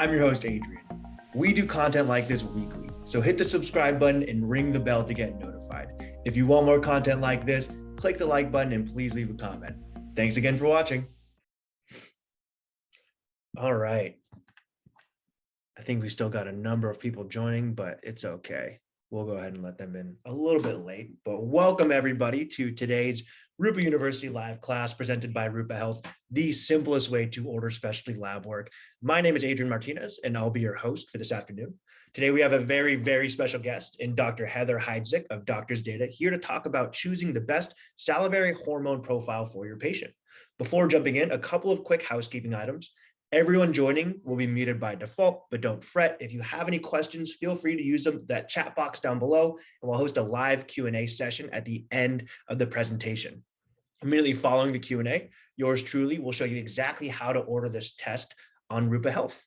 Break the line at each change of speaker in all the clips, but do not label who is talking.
I'm your host, Adrian. We do content like this weekly, so hit the subscribe button and ring the bell to get notified. If you want more content like this, click the like button and please leave a comment. Thanks again for watching. All right. I think we still got a number of people joining, but it's okay. We'll go ahead and let them in a little bit late, but welcome everybody to today's Rupa University live class presented by Rupa Health, the simplest way to order specialty lab work. My name is Adrian Martinez, and I'll be your host for this afternoon. Today, we have a very, very special guest in Dr. Heather Hydzik of Doctors Data here to talk about choosing the best salivary hormone profile for your patient. Before jumping in, a couple of quick housekeeping items. Everyone joining will be muted by default, but don't fret. If you have any questions, feel free to use that chat box down below, and we'll host a live Q&A session at the end of the presentation. Immediately following the Q&A, yours truly will show you exactly how to order this test on Rupa Health.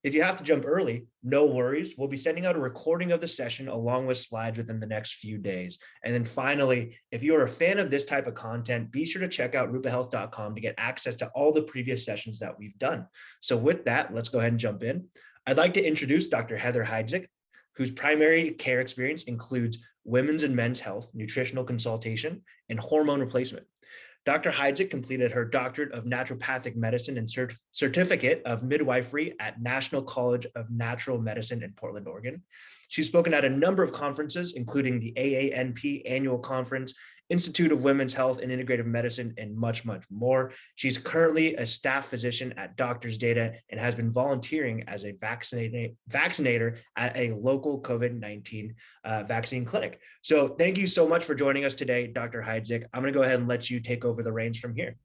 If you have to jump early, no worries. We'll be sending out a recording of the session along with slides within the next few days. And then finally, if you're a fan of this type of content, be sure to check out rupahealth.com to get access to all the previous sessions that we've done. So with that, let's go ahead and jump in. I'd like to introduce Dr. Heather Hydzik, whose primary care experience includes women's and men's health, nutritional consultation, and hormone replacement. Dr. Hydzik completed her doctorate of naturopathic medicine and certificate of midwifery at National College of Natural Medicine in Portland, Oregon. She's spoken at a number of conferences, including the AANP annual conference, Institute of Women's Health and Integrative Medicine, and much, much more. She's currently a staff physician at Doctors Data and has been volunteering as a vaccinator at a local COVID-19 vaccine clinic. So thank you so much for joining us today, Dr. Hydzik. I'm going to go ahead and let you take over the reins from here.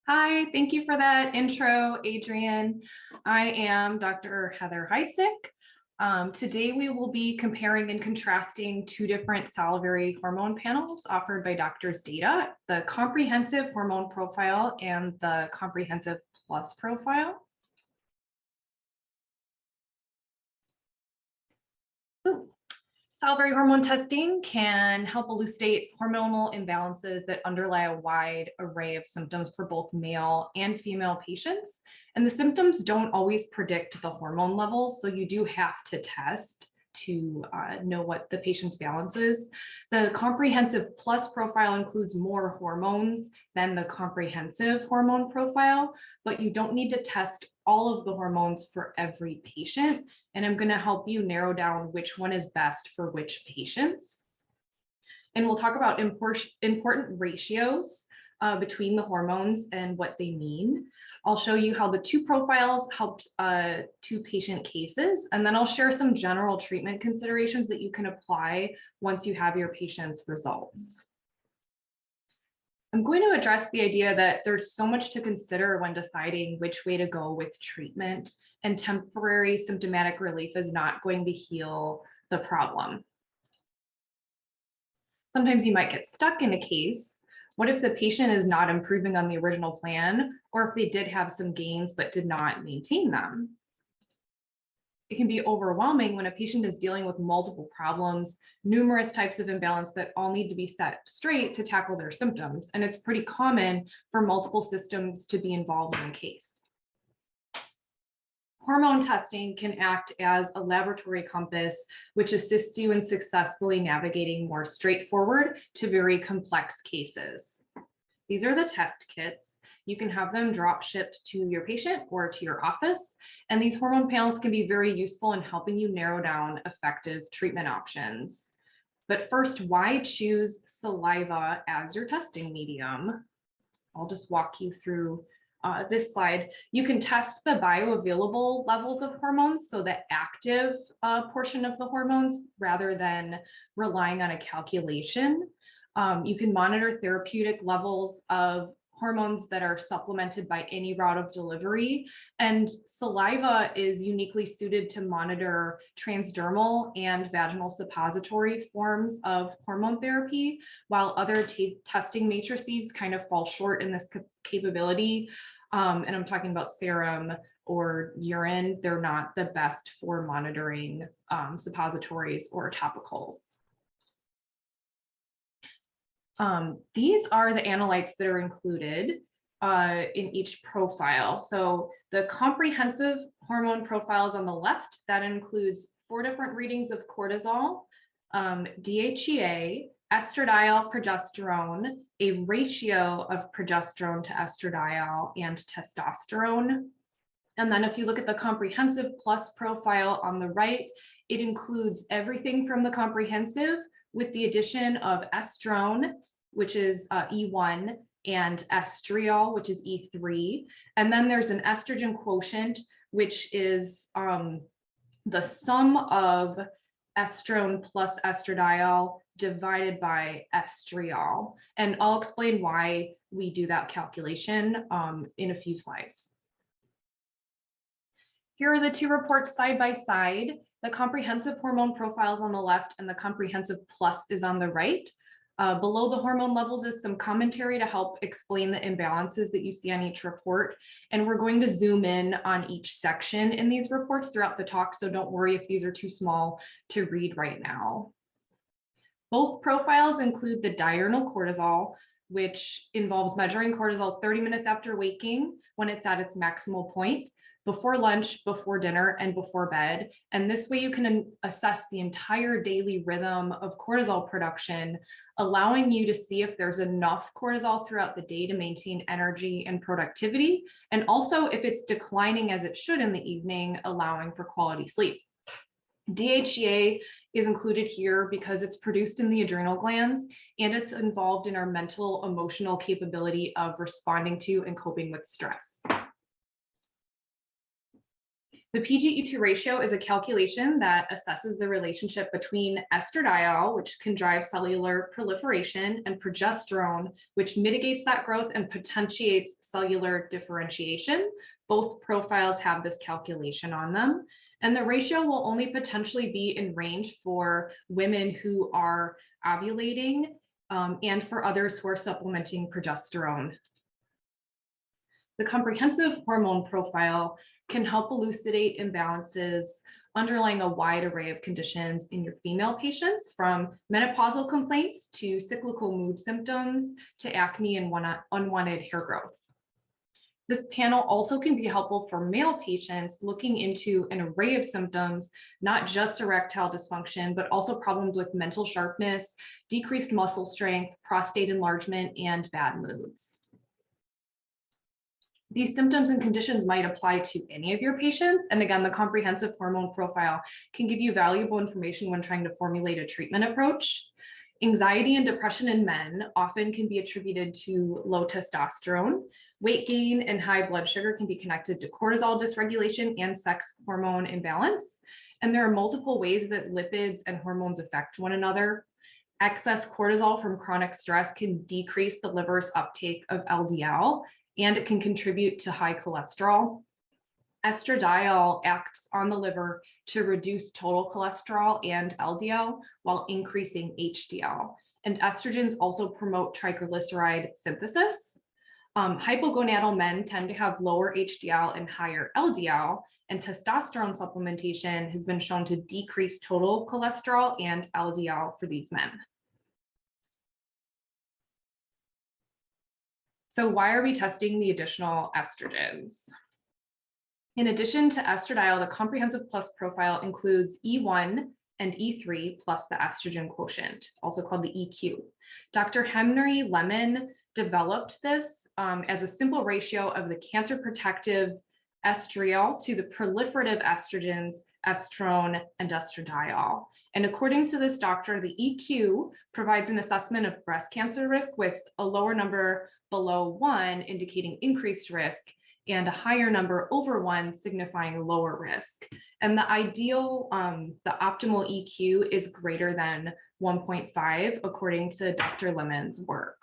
Hi, thank you for that intro, Adrian. I am Dr. Heather Hydzik. Today we will be comparing and contrasting two different salivary hormone panels offered by Doctors Data, the Comprehensive Hormone Profile and the Comprehensive Plus Profile. Salivary hormone testing can help elucidate hormonal imbalances that underlie a wide array of symptoms for both male and female patients. And the symptoms don't always predict the hormone levels, so you do have to test to know what the patient's balance is. The Comprehensive Plus profile includes more hormones than the Comprehensive hormone profile, but you don't need to test all of the hormones for every patient. And I'm going to help you narrow down which one is best for which patients. And we'll talk about important ratios between the hormones and what they mean. I'll show you how the two profiles helped two patient cases, and then I'll share some general treatment considerations that you can apply once you have your patient's results. I'm going to address the idea that there's so much to consider when deciding which way to go with treatment, and temporary symptomatic relief is not going to heal the problem. Sometimes you might get stuck in a case. What if the patient is not improving on the original plan, or if they did have some gains but did not maintain them? It can be overwhelming when a patient is dealing with multiple problems, numerous types of imbalance that all need to be set straight to tackle their symptoms. And it's pretty common for multiple systems to be involved in a case. Hormone testing can act as a laboratory compass, which assists you in successfully navigating more straightforward to very complex cases. These are the test kits. You can have them drop shipped to your patient or to your office. And these hormone panels can be very useful in helping you narrow down effective treatment options. But first, why choose saliva as your testing medium? I'll just walk you through this slide. You can test the bioavailable levels of hormones, so the active portion of the hormones, rather than relying on a calculation. You can monitor therapeutic levels of hormones that are supplemented by any route of delivery. And saliva is uniquely suited to monitor transdermal and vaginal suppository forms of hormone therapy, while other testing matrices kind of fall short in this capability. And I'm talking about serum or urine. They're not the best for monitoring suppositories or topicals. These are the analytes that are included. in each profile. So the comprehensive hormone profile is on the left. That includes 4 different readings of cortisol, DHEA, estradiol, progesterone, a ratio of progesterone to estradiol, and testosterone. And then if you look at the comprehensive plus profile on the right, it includes everything from the comprehensive with the addition of estrone, which is E1, and estriol, which is E3. And then there's an estrogen quotient, which is the sum of estrone plus estradiol divided by estriol. And I'll explain why we do that calculation in a few slides. Here are the 2 reports side by side. The comprehensive hormone profile is on the left and the comprehensive plus is on the right. Below the hormone levels is some commentary to help explain the imbalances that you see on each report. And we're going to zoom in on each section in these reports throughout the talk, so don't worry if these are too small to read right now. Both profiles include the diurnal cortisol, which involves measuring cortisol 30 minutes after waking when it's at its maximal point, before lunch, before dinner, and before bed. And this way you can assess the entire daily rhythm of cortisol production, allowing you to see if there's enough cortisol throughout the day to maintain energy and productivity, and also if it's declining as it should in the evening, allowing for quality sleep. DHEA is included here because it's produced in the adrenal glands and it's involved in our mental, emotional capability of responding to and coping with stress. The PGE2 ratio is a calculation that assesses the relationship between estradiol, which can drive cellular proliferation, and progesterone, which mitigates that growth and potentiates cellular differentiation. Both profiles have this calculation on them. And the ratio will only potentially be in range for women who are ovulating and for others who are supplementing progesterone. The comprehensive hormone profile can help elucidate imbalances underlying a wide array of conditions in your female patients, from menopausal complaints to cyclical mood symptoms to acne and unwanted hair growth. This panel also can be helpful for male patients looking into an array of symptoms, not just erectile dysfunction, but also problems with mental sharpness, decreased muscle strength, prostate enlargement, and bad moods. These symptoms and conditions might apply to any of your patients. And again, the comprehensive hormone profile can give you valuable information when trying to formulate a treatment approach. Anxiety and depression in men often can be attributed to low testosterone. Weight gain and high blood sugar can be connected to cortisol dysregulation and sex hormone imbalance. And there are multiple ways that lipids and hormones affect one another. Excess cortisol from chronic stress can decrease the liver's uptake of LDL, and it can contribute to high cholesterol. Estradiol acts on the liver to reduce total cholesterol and LDL while increasing HDL. And estrogens also promote triglyceride synthesis. Hypogonadal men tend to have lower HDL and higher LDL, and testosterone supplementation has been shown to decrease total cholesterol and LDL for these men. So why are we testing the additional estrogens? In addition to estradiol, the comprehensive plus profile includes E1 and E3 plus the estrogen quotient, also called the EQ. Dr. Henry Lemon developed this as a simple ratio of the cancer protective estriol to the proliferative estrogens, estrone, and estradiol. And according to this doctor, the EQ provides an assessment of breast cancer risk with a lower number below 1 indicating increased risk and a higher number over 1 signifying lower risk. And the ideal, the optimal EQ is greater than 1.5 according to Dr. Lemon's work.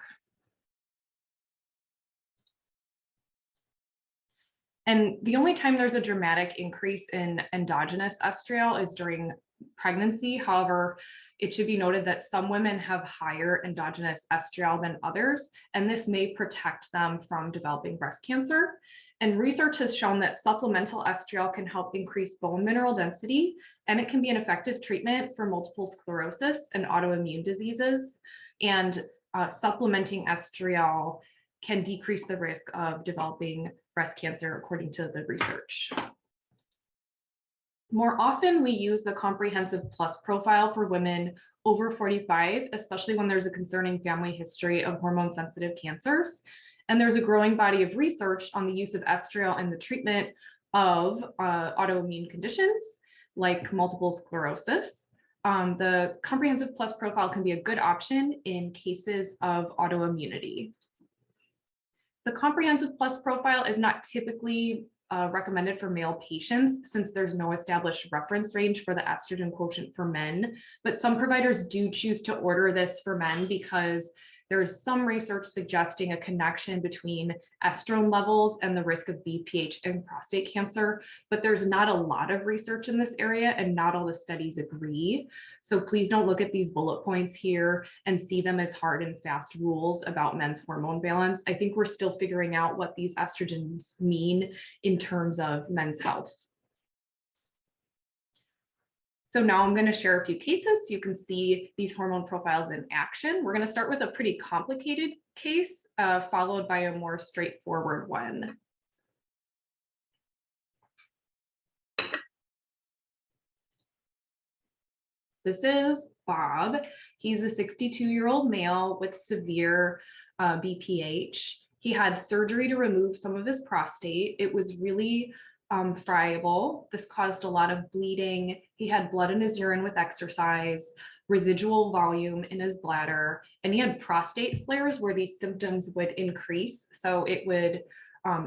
And the only time there's a dramatic increase in endogenous estriol is during pregnancy. However, it should be noted that some women have higher endogenous estriol than others, and this may protect them from developing breast cancer. And research has shown that supplemental estriol can help increase bone mineral density, and it can be an effective treatment for multiple sclerosis and autoimmune diseases. And supplementing estriol can decrease the risk of developing breast cancer, according to the research. More often, we use the Comprehensive Plus profile for women over 45, especially when there's a concerning family history of hormone-sensitive cancers. And there's a growing body of research on the use of estriol in the treatment of autoimmune conditions like multiple sclerosis. The Comprehensive Plus profile can be a good option in cases of autoimmunity. The Comprehensive Plus profile is not typically recommended for male patients since there's no established reference range for the estrogen quotient for men, but some providers do choose to order this for men because there's some research suggesting a connection between estrone levels and the risk of BPH and prostate cancer, but there's not a lot of research in this area and not all the studies agree. So please don't look at these bullet points here and see them as hard and fast rules about men's hormone balance. I think we're still figuring out what these estrogens mean in terms of men's health. So now I'm going to share a few cases so you can see these hormone profiles in action. We're going to start with a pretty complicated case, followed by a more straightforward one. This is Bob. He's a 62-year-old male with severe BPH. He had surgery to remove some of his prostate. It was really friable. This caused a lot of bleeding. He had blood in his urine with exercise, residual volume in his bladder, and he had prostate flares where these symptoms would increase. So it would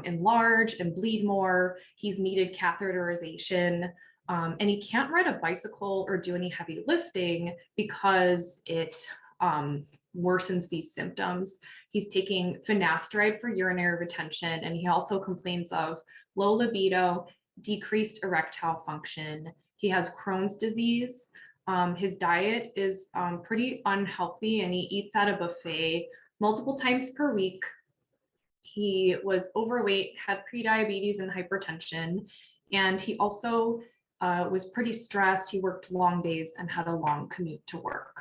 enlarge and bleed more. He's needed catheterization, and he can't ride a bicycle or do any heavy lifting because it worsens these symptoms. He's taking finasteride for urinary retention, and he also complains of low libido, decreased erectile function. He has Crohn's disease. His diet is pretty unhealthy, and he eats at a buffet multiple times per week. He was overweight, had prediabetes and hypertension, and he also was pretty stressed. He worked long days and had a long commute to work.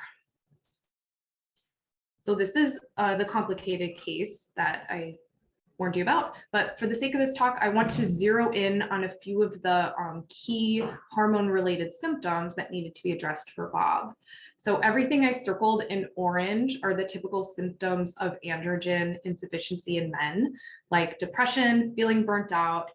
So this is the complicated case that I warned you about, but for the sake of this talk, I want to zero in on a few of the key hormone-related symptoms that needed to be addressed for Bob. So everything I circled in orange are the typical symptoms of androgen insufficiency in men, like depression, feeling burnt out,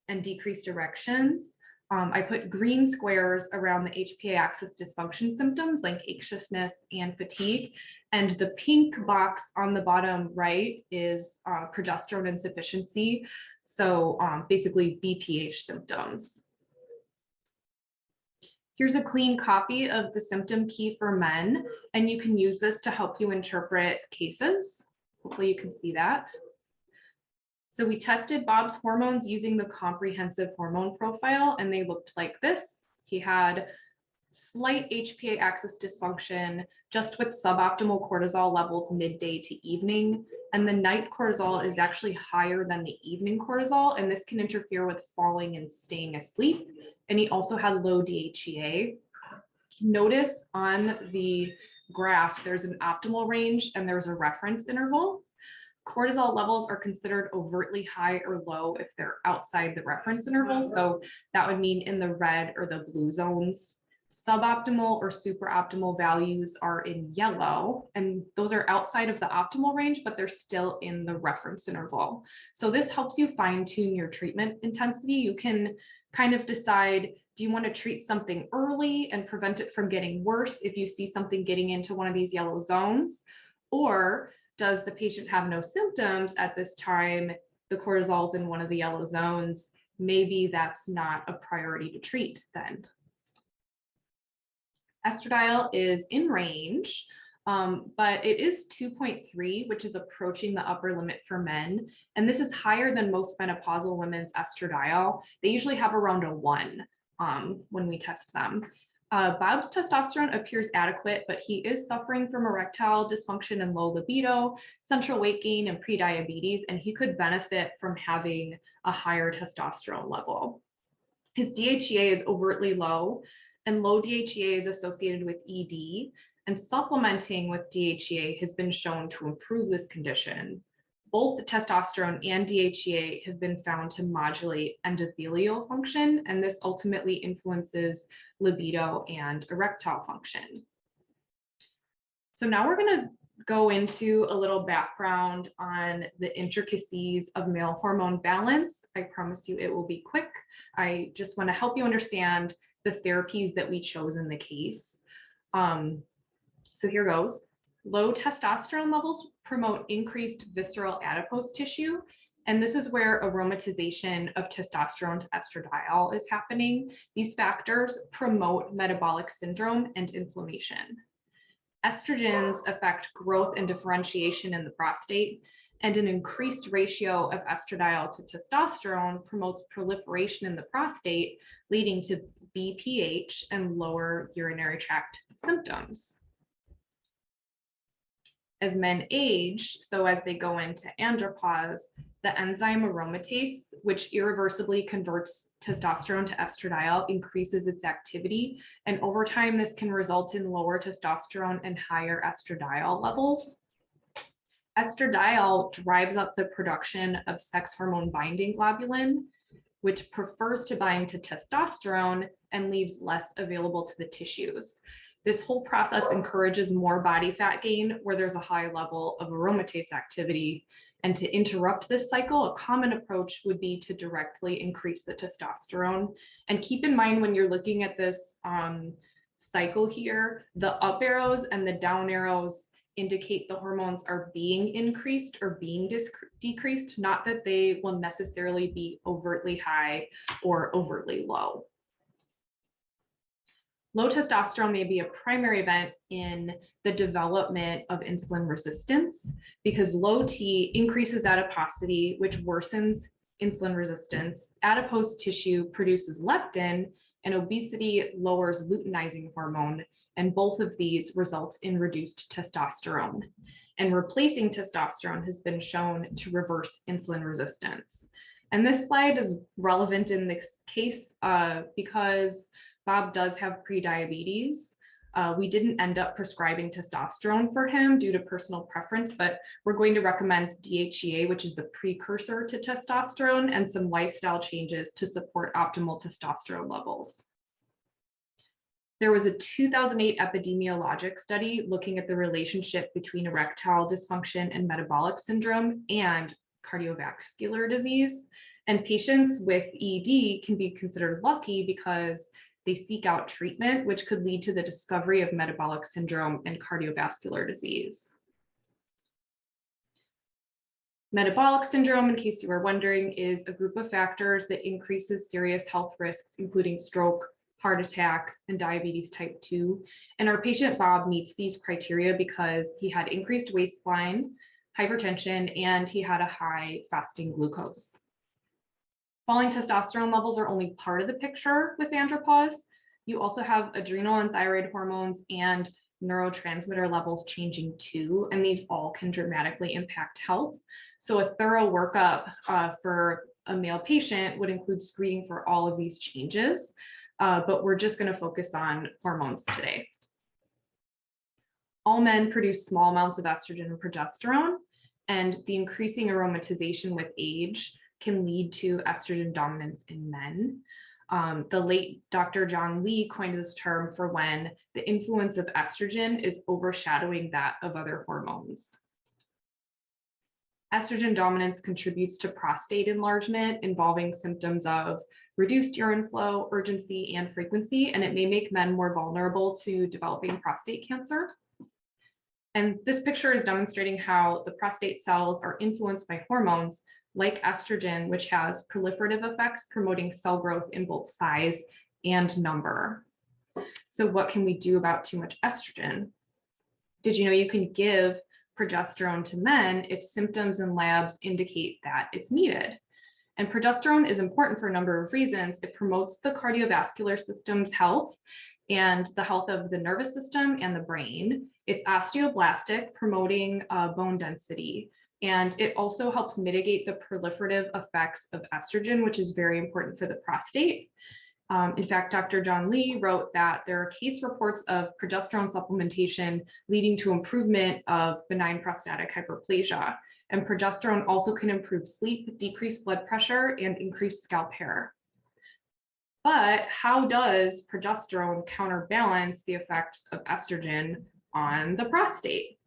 and decreased erections. I put green squares around the HPA axis dysfunction symptoms like anxiousness and fatigue. And the pink box on the bottom right is progesterone insufficiency. So basically BPH symptoms. Here's a clean copy of the symptom key for men, and you can use this to help you interpret cases. Hopefully you can see that. So we tested Bob's hormones using the comprehensive hormone profile, and they looked like this. He had slight HPA axis dysfunction, just with suboptimal cortisol levels midday to evening. And the night cortisol is actually higher than the evening cortisol, and this can interfere with falling and staying asleep. And he also had low DHEA. Notice on the graph, there's an optimal range and there's a reference interval. Cortisol levels are considered overtly high or low if they're outside the reference interval. So that would mean in the red or the blue zones. Suboptimal or superoptimal values are in yellow, and those are outside of the optimal range, but they're still in the reference interval. So this helps you fine tune your treatment intensity. You can kind of decide, do you want to treat something early and prevent it from getting worse if you see something getting into one of these yellow zones? Or does the patient have no symptoms at this time? The cortisol's in one of the yellow zones. Maybe that's not a priority to treat then. Estradiol is in range, but it is 2.3, which is approaching the upper limit for men. And this is higher than most menopausal women's estradiol. They usually have around a 1 when we test them. Bob's testosterone appears adequate, but he is suffering from erectile dysfunction and low libido, central weight gain, and prediabetes, and he could benefit from having a higher testosterone level. His DHEA is overtly low, and low DHEA is associated with ED, and supplementing with DHEA has been shown to improve this condition. Both testosterone and DHEA have been found to modulate endothelial function, and this ultimately influences libido and erectile function. So now we're going to go into a little background on the intricacies of male hormone balance. I promise you it will be quick. I just want to help you understand the therapies that we chose in the case. So here goes. Low testosterone levels promote increased visceral adipose tissue, and this is where aromatization of testosterone to estradiol is happening. These factors promote metabolic syndrome and inflammation. Estrogens affect growth and differentiation in the prostate, and an increased ratio of estradiol to testosterone promotes proliferation in the prostate, leading to BPH and lower urinary tract symptoms. As men age, so as they go into andropause, the enzyme aromatase, which irreversibly converts testosterone to estradiol, increases its activity. And over time, this can result in lower testosterone and higher estradiol levels. Estradiol drives up the production of sex hormone binding globulin, which prefers to bind to testosterone and leaves less available to the tissues. This whole process encourages more body fat gain where there's a high level of aromatase activity. And to interrupt this cycle, a common approach would be to directly increase the testosterone. And keep in mind when you're looking at this cycle here, the up arrows and the down arrows indicate the hormones are being increased or being decreased, not that they will necessarily be overtly high or overtly low. Low testosterone may be a primary event in the development of insulin resistance because low T increases adiposity, which worsens insulin resistance. Adipose tissue produces leptin, and obesity lowers luteinizing hormone, and both of these result in reduced testosterone. And replacing testosterone has been shown to reverse insulin resistance. And this slide is relevant in this case because Bob does have prediabetes. We didn't end up prescribing testosterone for him due to personal preference, but we're going to recommend DHEA, which is the precursor to testosterone, and some lifestyle changes to support optimal testosterone levels. There was a 2008 epidemiologic study looking at the relationship between erectile dysfunction and metabolic syndrome and cardiovascular disease. And patients with ED can be considered lucky because they seek out treatment, which could lead to the discovery of metabolic syndrome and cardiovascular disease. Metabolic syndrome, in case you were wondering, is a group of factors that increases serious health risks, including stroke, heart attack, and diabetes type 2. And our patient Bob meets these criteria because he had increased waistline, hypertension, and he had a high fasting glucose. Falling testosterone levels are only part of the picture with andropause. You also have adrenal and thyroid hormones and neurotransmitter levels changing too, and these all can dramatically impact health. So a thorough workup for a male patient would include screening for all of these changes, but we're just going to focus on hormones today. All men produce small amounts of estrogen and progesterone, and the increasing aromatization with age can lead to estrogen dominance in men. The late Dr. John Lee coined this term for when the influence of estrogen is overshadowing that of other hormones. Estrogen dominance contributes to prostate enlargement involving symptoms of reduced urine flow, urgency, and frequency, and it may make men more vulnerable to developing prostate cancer. And this picture is demonstrating how the prostate cells are influenced by hormones like estrogen, which has proliferative effects promoting cell growth in both size and number. So what can we do about too much estrogen? Did you know you can give progesterone to men if symptoms and labs indicate that it's needed? And progesterone is important for a number of reasons. It promotes the cardiovascular system's health and the health of the nervous system and the brain. It's osteoblastic, promoting bone density. And it also helps mitigate the proliferative effects of estrogen, which is very important for the prostate. In fact, Dr. John Lee wrote that there are case reports of progesterone supplementation leading to improvement of benign prostatic hyperplasia. And progesterone also can improve sleep, decrease blood pressure, and increase scalp hair. But how does progesterone counterbalance the effects of estrogen on the prostate?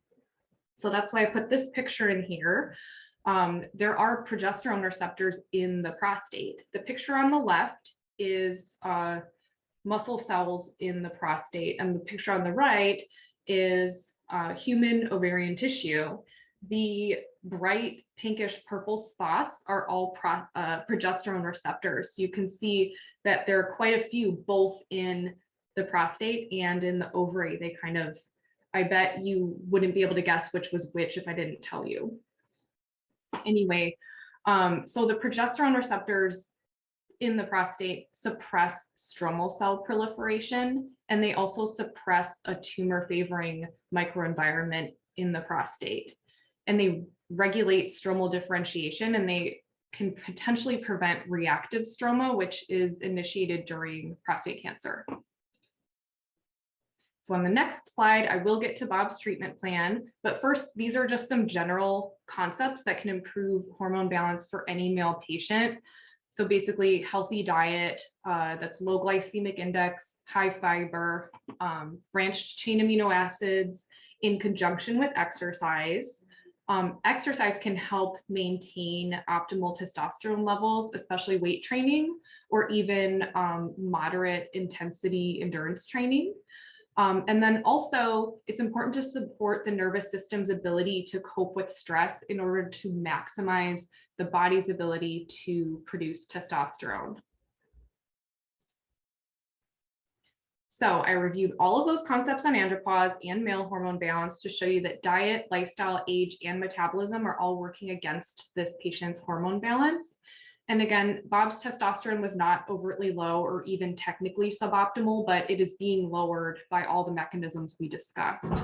So that's why I put this picture in here. There are progesterone receptors in the prostate. The picture on the left is muscle cells in the prostate, and the picture on the right is human ovarian tissue. The bright pinkish purple spots are all progesterone receptors. So you can see that there are quite a few both in the prostate and in the ovary. They kind of, I bet you wouldn't be able to guess which was which if I didn't tell you. Anyway, so the progesterone receptors in the prostate suppress stromal cell proliferation, and they also suppress a tumor favoring microenvironment in the prostate. And they regulate stromal differentiation, and they can potentially prevent reactive stroma, which is initiated during prostate cancer. So on the next slide, I will get to Bob's treatment plan, but first, these are just some general concepts that can improve hormone balance for any male patient. So basically, healthy diet that's low glycemic index, high fiber, branched chain amino acids in conjunction with exercise. Exercise can help maintain optimal testosterone levels, especially weight training or even moderate intensity endurance training. And then also, it's important to support the nervous system's ability to cope with stress in order to maximize the body's ability to produce testosterone. So I reviewed all of those concepts on andropause and male hormone balance to show you that diet, lifestyle, age, and metabolism are all working against this patient's hormone balance. And again, Bob's testosterone was not overtly low or even technically suboptimal, but it is being lowered by all the mechanisms we discussed.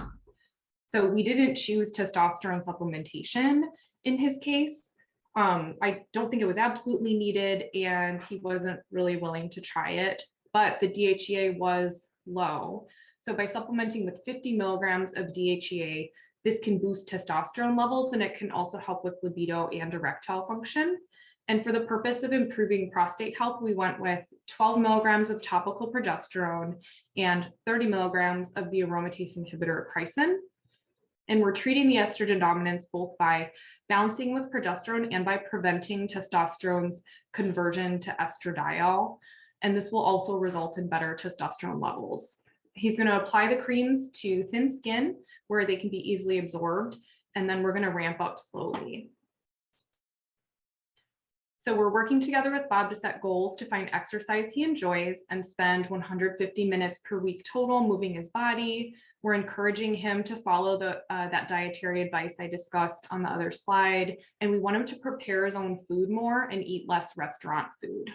So we didn't choose testosterone supplementation in his case. I don't think it was absolutely needed, and he wasn't really willing to try it, but the DHEA was low. So by supplementing with 50 milligrams of DHEA, this can boost testosterone levels, and it can also help with libido and erectile function. And for the purpose of improving prostate health, we went with 12 milligrams of topical progesterone and 30 milligrams of the aromatase inhibitor chrysin. And we're treating the estrogen dominance both by balancing with progesterone and by preventing testosterone's conversion to estradiol. And this will also result in better testosterone levels. He's going to apply the creams to thin skin where they can be easily absorbed, and then we're going to ramp up slowly. So we're working together with Bob to set goals to find exercise he enjoys and spend 150 minutes per week total moving his body. We're encouraging him to follow that dietary advice I discussed on the other slide, and we want him to prepare his own food more and eat less restaurant food.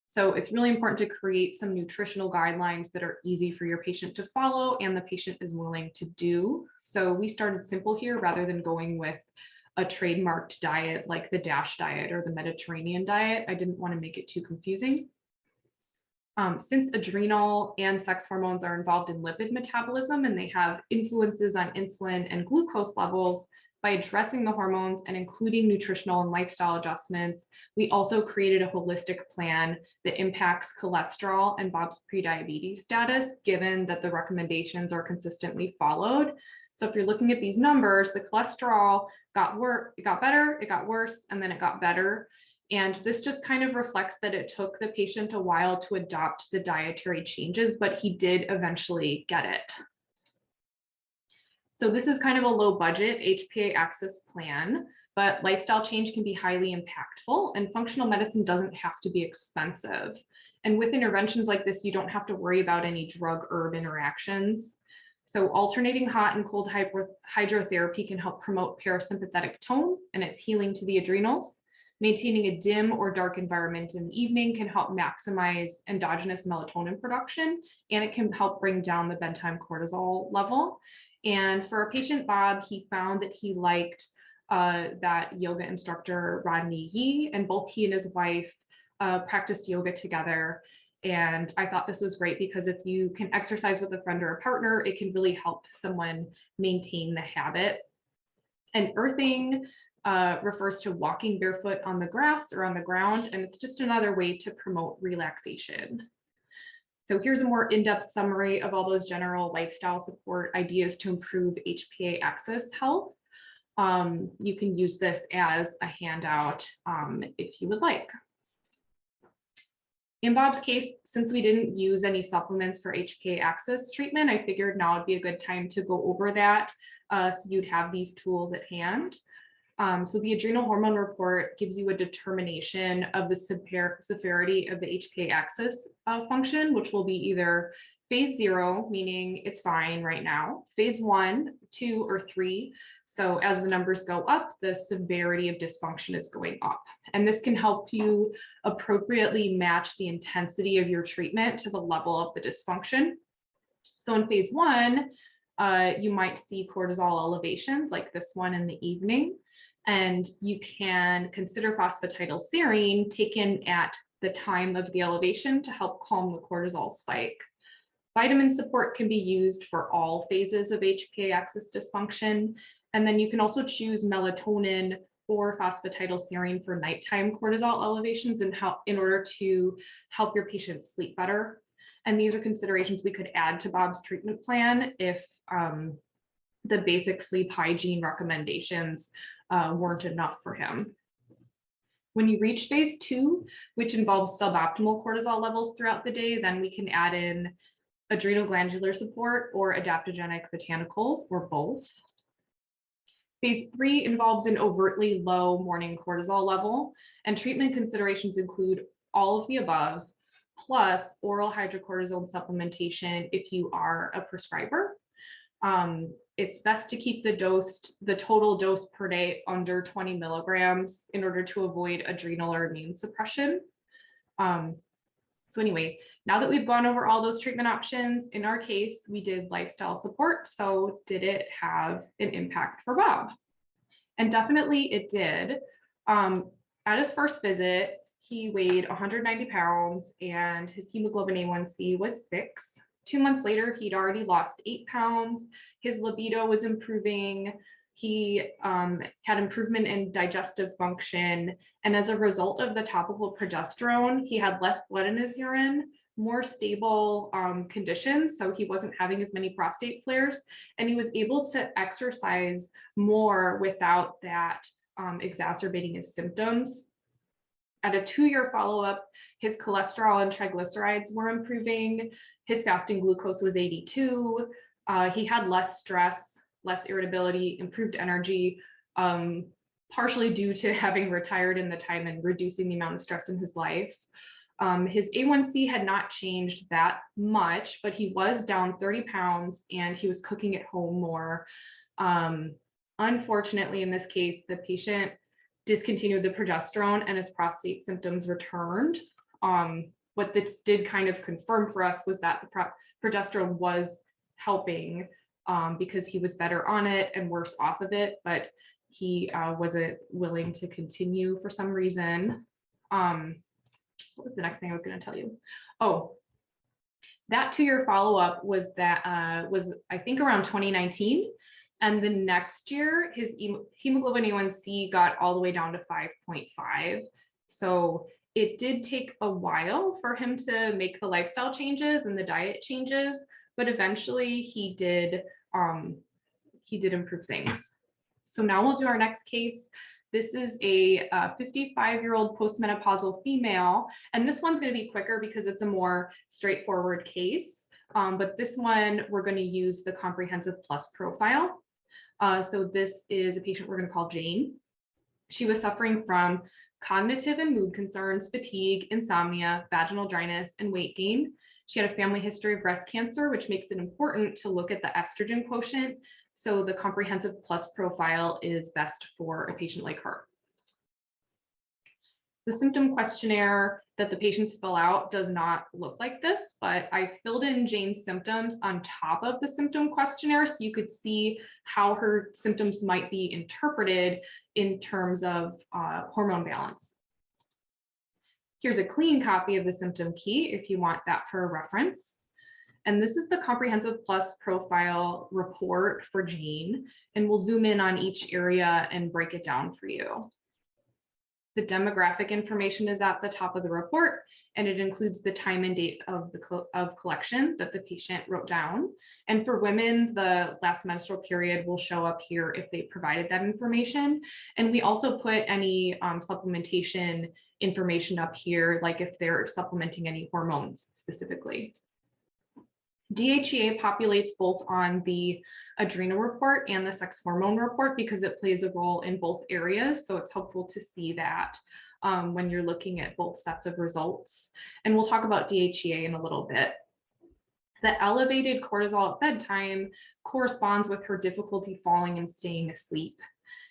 So it's really important to create some nutritional guidelines that are easy for your patient to follow and the patient is willing to do. So we started simple here rather than going with a trademarked diet like the DASH diet or the Mediterranean diet. I didn't want to make it too confusing. Since adrenal and sex hormones are involved in lipid metabolism and they have influences on insulin and glucose levels, by addressing the hormones and including nutritional and lifestyle adjustments, we also created a holistic plan that impacts cholesterol and Bob's prediabetes status, given that the recommendations are consistently followed. So if you're looking at these numbers, the cholesterol got better, it got worse, and then it got better. And this just kind of reflects that it took the patient a while to adopt the dietary changes, but he did eventually get it. So this is kind of a low budget HPA access plan, but lifestyle change can be highly impactful and functional medicine doesn't have to be expensive. And with interventions like this, you don't have to worry about any drug-herb interactions. So alternating hot and cold hydrotherapy can help promote parasympathetic tone and its healing to the adrenals. Maintaining a dim or dark environment in the evening can help maximize endogenous melatonin production, and it can help bring down the bedtime cortisol level. And for our patient, Bob, he found that he liked that yoga instructor, Rodney Yee, and both he and his wife practiced yoga together. And I thought this was great because if you can exercise with a friend or a partner, it can really help someone maintain the habit. And earthing refers to walking barefoot on the grass or on the ground, and it's just another way to promote relaxation. So here's a more in-depth summary of all those general lifestyle support ideas to improve HPA axis health. You can use this as a handout if you would like. In Bob's case, since we didn't use any supplements for HPA axis treatment, I figured now would be a good time to go over that so you'd have these tools at hand. So the adrenal hormone report gives you a determination of the severity of the HPA axis function, which will be either phase 0, meaning it's fine right now, phase 1, 2, or 3. So as the numbers go up, the severity of dysfunction is going up. And this can help you appropriately match the intensity of your treatment to the level of the dysfunction. So in phase 1, you might see cortisol elevations like this one in the evening. And you can consider phosphatidylserine taken at the time of the elevation to help calm the cortisol spike. Vitamin support can be used for all phases of HPA axis dysfunction. And then you can also choose melatonin or phosphatidylserine for nighttime cortisol elevations in order to help your patient sleep better. And these are considerations we could add to Bob's treatment plan if the basic sleep hygiene recommendations weren't enough for him. When you reach phase 2, which involves suboptimal cortisol levels throughout the day, then we can add in adrenal glandular support or adaptogenic botanicals, or both. Phase 3 involves an overtly low morning cortisol level, and treatment considerations include all of the above, plus oral hydrocortisone supplementation if you are a prescriber. It's best to keep the total dose per day under 20 milligrams in order to avoid adrenal or immune suppression. So anyway, now that we've gone over all those treatment options, in our case, we did lifestyle support. So did it have an impact for Bob? And definitely it did. At his first visit, he weighed 190 pounds and his hemoglobin A1C was 6. 2 months later, he'd already lost 8 pounds. His libido was improving. He had improvement in digestive function. And as a result of the topical progesterone, he had less blood in his urine, more stable conditions. So he wasn't having as many prostate flares, and he was able to exercise more without that exacerbating his symptoms. At a 2-year follow-up, his cholesterol and triglycerides were improving. His fasting glucose was 82. He had less stress, less irritability, improved energy, partially due to having retired in the time and reducing the amount of stress in his life. His A1C had not changed that much, but he was down 30 pounds and he was cooking at home more. Unfortunately, in this case, the patient discontinued the progesterone and his prostate symptoms returned. What this did kind of confirm for us was that the progesterone was helping because he was better on it and worse off of it, but he wasn't willing to continue for some reason. What was the next thing I was going to tell you? Oh, that 2-year follow-up was I think around 2019. And the next year, his hemoglobin A1C got all the way down to 5.5. So it did take a while for him to make the lifestyle changes and the diet changes, but eventually he did improve things. So now we'll do our next case. This is a 55-year-old postmenopausal female, and this one's going to be quicker because it's a more straightforward case. But this one, we're going to use the Comprehensive Plus profile. So this is a patient we're going to call Jane. She was suffering from cognitive and mood concerns, fatigue, insomnia, vaginal dryness, and weight gain. She had a family history of breast cancer, which makes it important to look at the estrogen quotient. So the Comprehensive Plus profile is best for a patient like her. The symptom questionnaire that the patients fill out does not look like this, but I filled in Jane's symptoms on top of the symptom questionnaire so you could see how her symptoms might be interpreted in terms of hormone balance. Here's a clean copy of the symptom key if you want that for a reference. And this is the Comprehensive Plus Profile report for Jane, and we'll zoom in on each area and break it down for you. The demographic information is at the top of the report, and it includes the time and date of collection that the patient wrote down. And for women, the last menstrual period will show up here if they provided that information. And we also put any supplementation information up here, like if they're supplementing any hormones specifically. DHEA populates both on the adrenal report and the sex hormone report because it plays a role in both areas. So it's helpful to see that when you're looking at both sets of results. And we'll talk about DHEA in a little bit. The elevated cortisol at bedtime corresponds with her difficulty falling and staying asleep.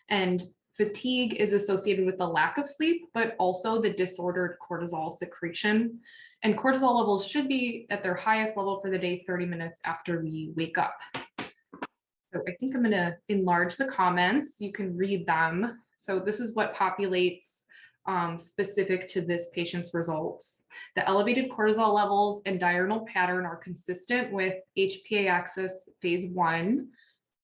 And fatigue is associated with the lack of sleep, but also the disordered cortisol secretion. And cortisol levels should be at their highest level for the day 30 minutes after we wake up. So I think I'm going to enlarge the comments. You can read them. So this is what populates specific to this patient's results. The elevated cortisol levels and diurnal pattern are consistent with HPA axis phase 1.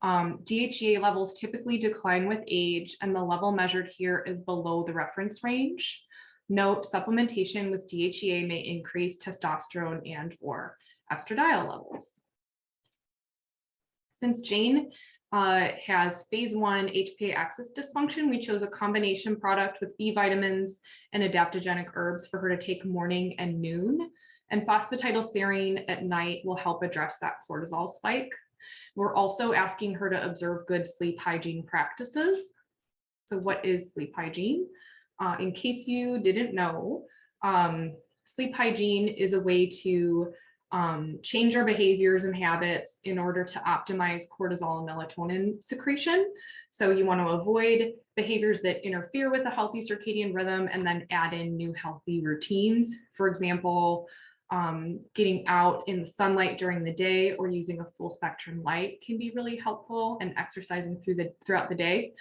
DHEA levels typically decline with age, and the level measured here is below the reference range. Note, supplementation with DHEA may increase testosterone and/or estradiol levels. Since Jane has phase 1 HPA axis dysfunction, we chose a combination product with B vitamins and adaptogenic herbs for her to take morning and noon. And phosphatidylserine at night will help address that cortisol spike. We're also asking her to observe good sleep hygiene practices. So what is sleep hygiene? In case you didn't know, sleep hygiene is a way to change our behaviors and habits in order to optimize cortisol and melatonin secretion. So you want to avoid behaviors that interfere with a healthy circadian rhythm and then add in new healthy routines. For example, getting out in the sunlight during the day or using a full spectrum light can be really helpful, and exercising throughout the day.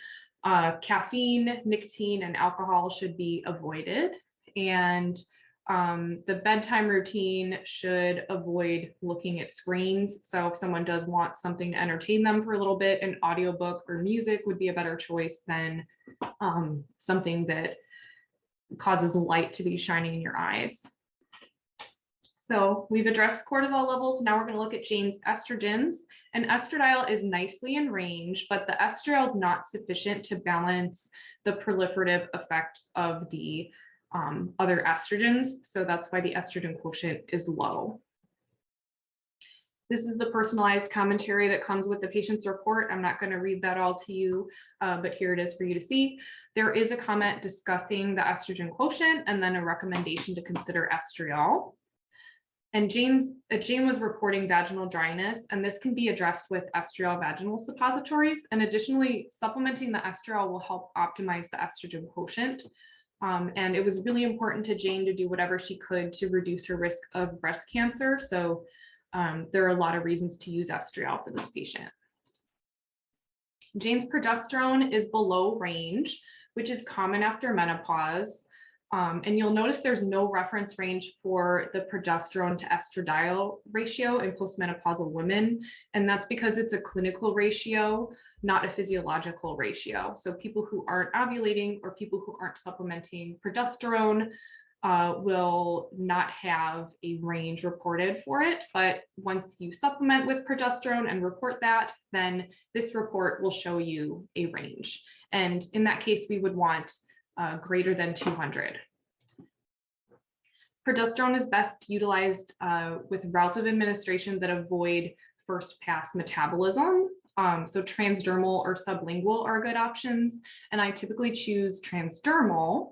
Caffeine, nicotine, and alcohol should be avoided. And the bedtime routine should avoid looking at screens. So if someone does want something to entertain them for a little bit, an audiobook or music would be a better choice than something that causes light to be shining in your eyes. So we've addressed cortisol levels. Now we're going to look at Jane's estrogens. And estradiol is nicely in range, but the estriol is not sufficient to balance the proliferative effects of the other estrogens. So that's why the estrogen quotient is low. This is the personalized commentary that comes with the patient's report. I'm not going to read that all to you, but here it is for you to see. There is a comment discussing the estrogen quotient and then a recommendation to consider estriol. And Jane was reporting vaginal dryness, and this can be addressed with estriol vaginal suppositories. And additionally, supplementing the estriol will help optimize the estrogen quotient. And it was really important to Jane to do whatever she could to reduce her risk of breast cancer. So there are a lot of reasons to use estriol for this patient. Jane's progesterone is below range, which is common after menopause. And you'll notice there's no reference range for the progesterone to estradiol ratio in postmenopausal women. And that's because it's a clinical ratio, not a physiological ratio. So people who aren't ovulating or people who aren't supplementing progesterone will not have a range reported for it. But once you supplement with progesterone and report that, then this report will show you a range. And in that case, we would want greater than 200. Progesterone is best utilized with routes of administration that avoid first pass metabolism. So transdermal or sublingual are good options. And I typically choose transdermal,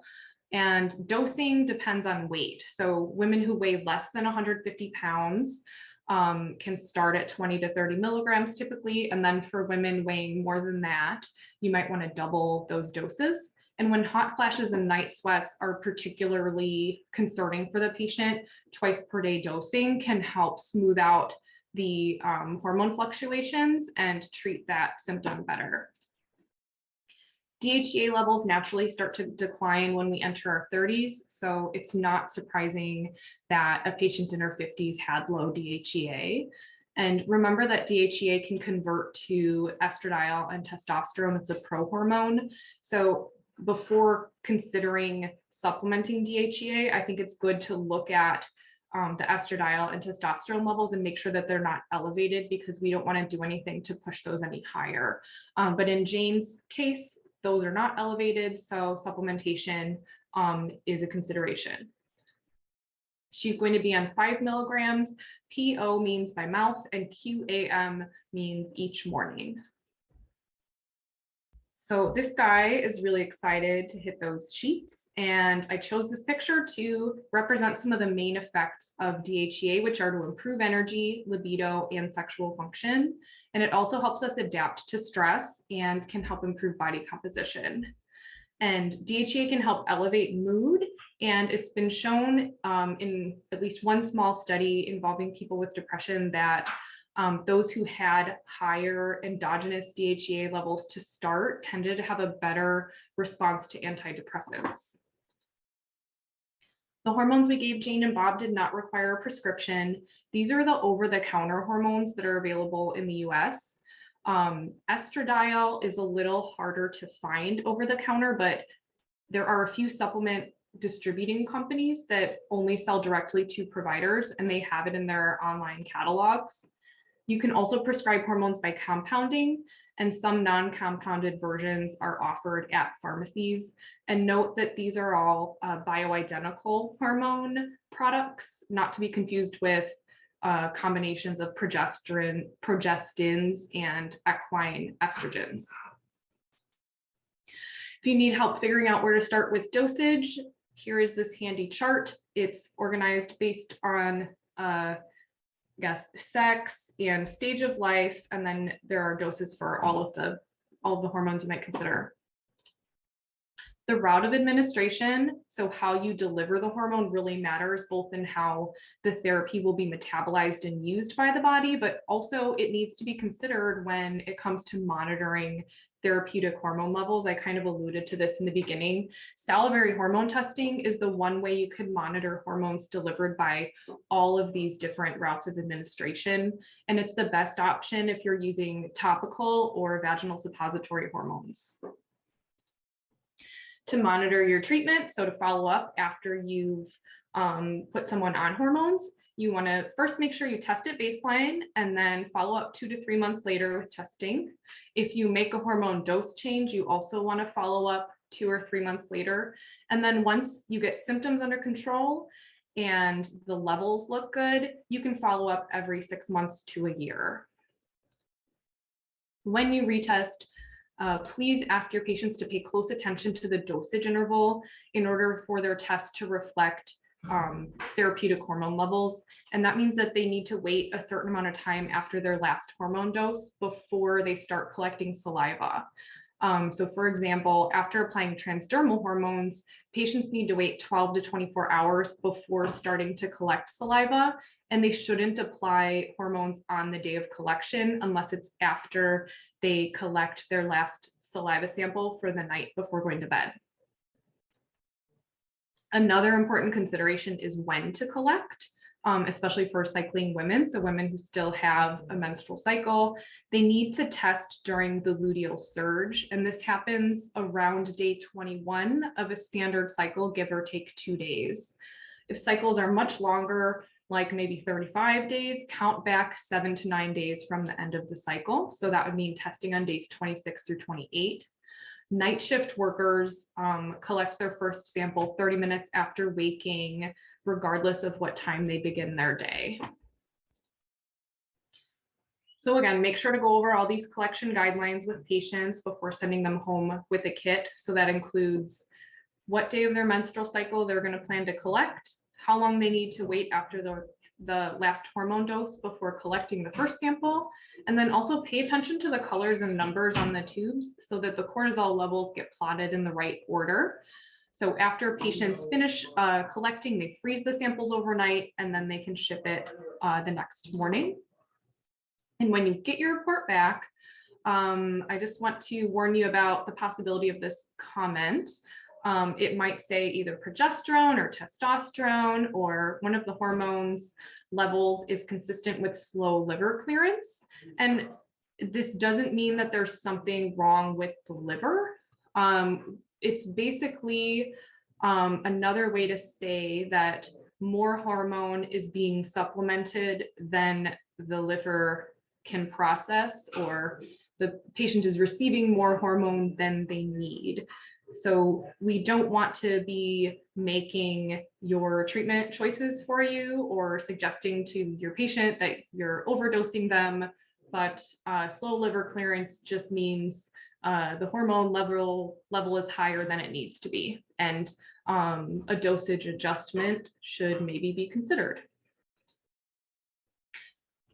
and dosing depends on weight. So women who weigh less than 150 pounds can start at 20 to 30 milligrams typically. And then for women weighing more than that, you might want to double those doses. And when hot flashes and night sweats are particularly concerning for the patient, twice per day dosing can help smooth out the hormone fluctuations and treat that symptom better. DHEA levels naturally start to decline when we enter our 30s, so it's not surprising that a patient in her 50s had low DHEA. And remember that DHEA can convert to estradiol and testosterone. It's a prohormone. So before considering supplementing DHEA, I think it's good to look at the estradiol and testosterone levels and make sure that they're not elevated, because we don't want to do anything to push those any higher. But in Jane's case, those are not elevated, so supplementation is a consideration. She's going to be on 5 milligrams. PO means by mouth, and QAM means each morning. So this guy is really excited to hit those sheets, and I chose this picture to represent some of the main effects of DHEA, which are to improve energy, libido, and sexual function. And it also helps us adapt to stress and can help improve body composition. And DHEA can help elevate mood, and it's been shown in at least one small study involving people with depression that those who had higher endogenous DHEA levels to start tended to have a better response to antidepressants. The hormones we gave Jane and Bob did not require a prescription. These are the over-the-counter hormones that are available in the US. Estradiol is a little harder to find over the counter, but there are a few supplement distributing companies that only sell directly to providers, and they have it in their online catalogs. You can also prescribe hormones by compounding, and some non-compounded versions are offered at pharmacies. And note that these are all bioidentical hormone products, not to be confused with combinations of progestins and equine estrogens. If you need help figuring out where to start with dosage, here is this handy chart. It's organized based on sex and stage of life, and then there are doses for all of the hormones you might consider. The route of administration, so how you deliver the hormone, really matters, both in how the therapy will be metabolized and used by the body, but also it needs to be considered when it comes to monitoring therapeutic hormone levels. I kind of alluded to this in the beginning. Salivary hormone testing is the one way you could monitor hormones delivered by all of these different routes of administration. And it's the best option if you're using topical or vaginal suppository hormones. To monitor your treatment, so to follow up after you've put someone on hormones, you want to first make sure you test at baseline and then follow up 2 to 3 months later with testing. If you make a hormone dose change, you also want to follow up 2 or 3 months later. And then once you get symptoms under control and the levels look good, you can follow up every 6 months to a year. When you retest, please ask your patients to pay close attention to the dosage interval in order for their test to reflect therapeutic hormone levels. And that means that they need to wait a certain amount of time after their last hormone dose before they start collecting saliva. So for example, after applying transdermal hormones, patients need to wait 12 to 24 hours before starting to collect saliva, and they shouldn't apply hormones on the day of collection unless it's after they collect their last saliva sample for the night before going to bed. Another important consideration is when to collect, especially for cycling women. So women who still have a menstrual cycle, they need to test during the luteal surge. And this happens around day 21 of a standard cycle, give or take 2 days. If cycles are much longer, like maybe 35 days, count back 7 to 9 days from the end of the cycle. So that would mean testing on days 26 through 28. Night shift workers collect their first sample 30 minutes after waking, regardless of what time they begin their day. So again, make sure to go over all these collection guidelines with patients before sending them home with a kit. So that includes what day of their menstrual cycle they're going to plan to collect, how long they need to wait after the last hormone dose before collecting the first sample, and then also pay attention to the colors and numbers on the tubes so that the cortisol levels get plotted in the right order. So after patients finish collecting, they freeze the samples overnight, and then they can ship it the next morning. And when you get your report back, I just want to warn you about the possibility of this comment. It might say either progesterone or testosterone or one of the hormones levels is consistent with slow liver clearance. And this doesn't mean that there's something wrong with the liver. It's basically another way to say that more hormone is being supplemented than the liver can process, or the patient is receiving more hormone than they need. So we don't want to be making your treatment choices for you or suggesting to your patient that you're overdosing them, but slow liver clearance just means the hormone level is higher than it needs to be, and a dosage adjustment should maybe be considered.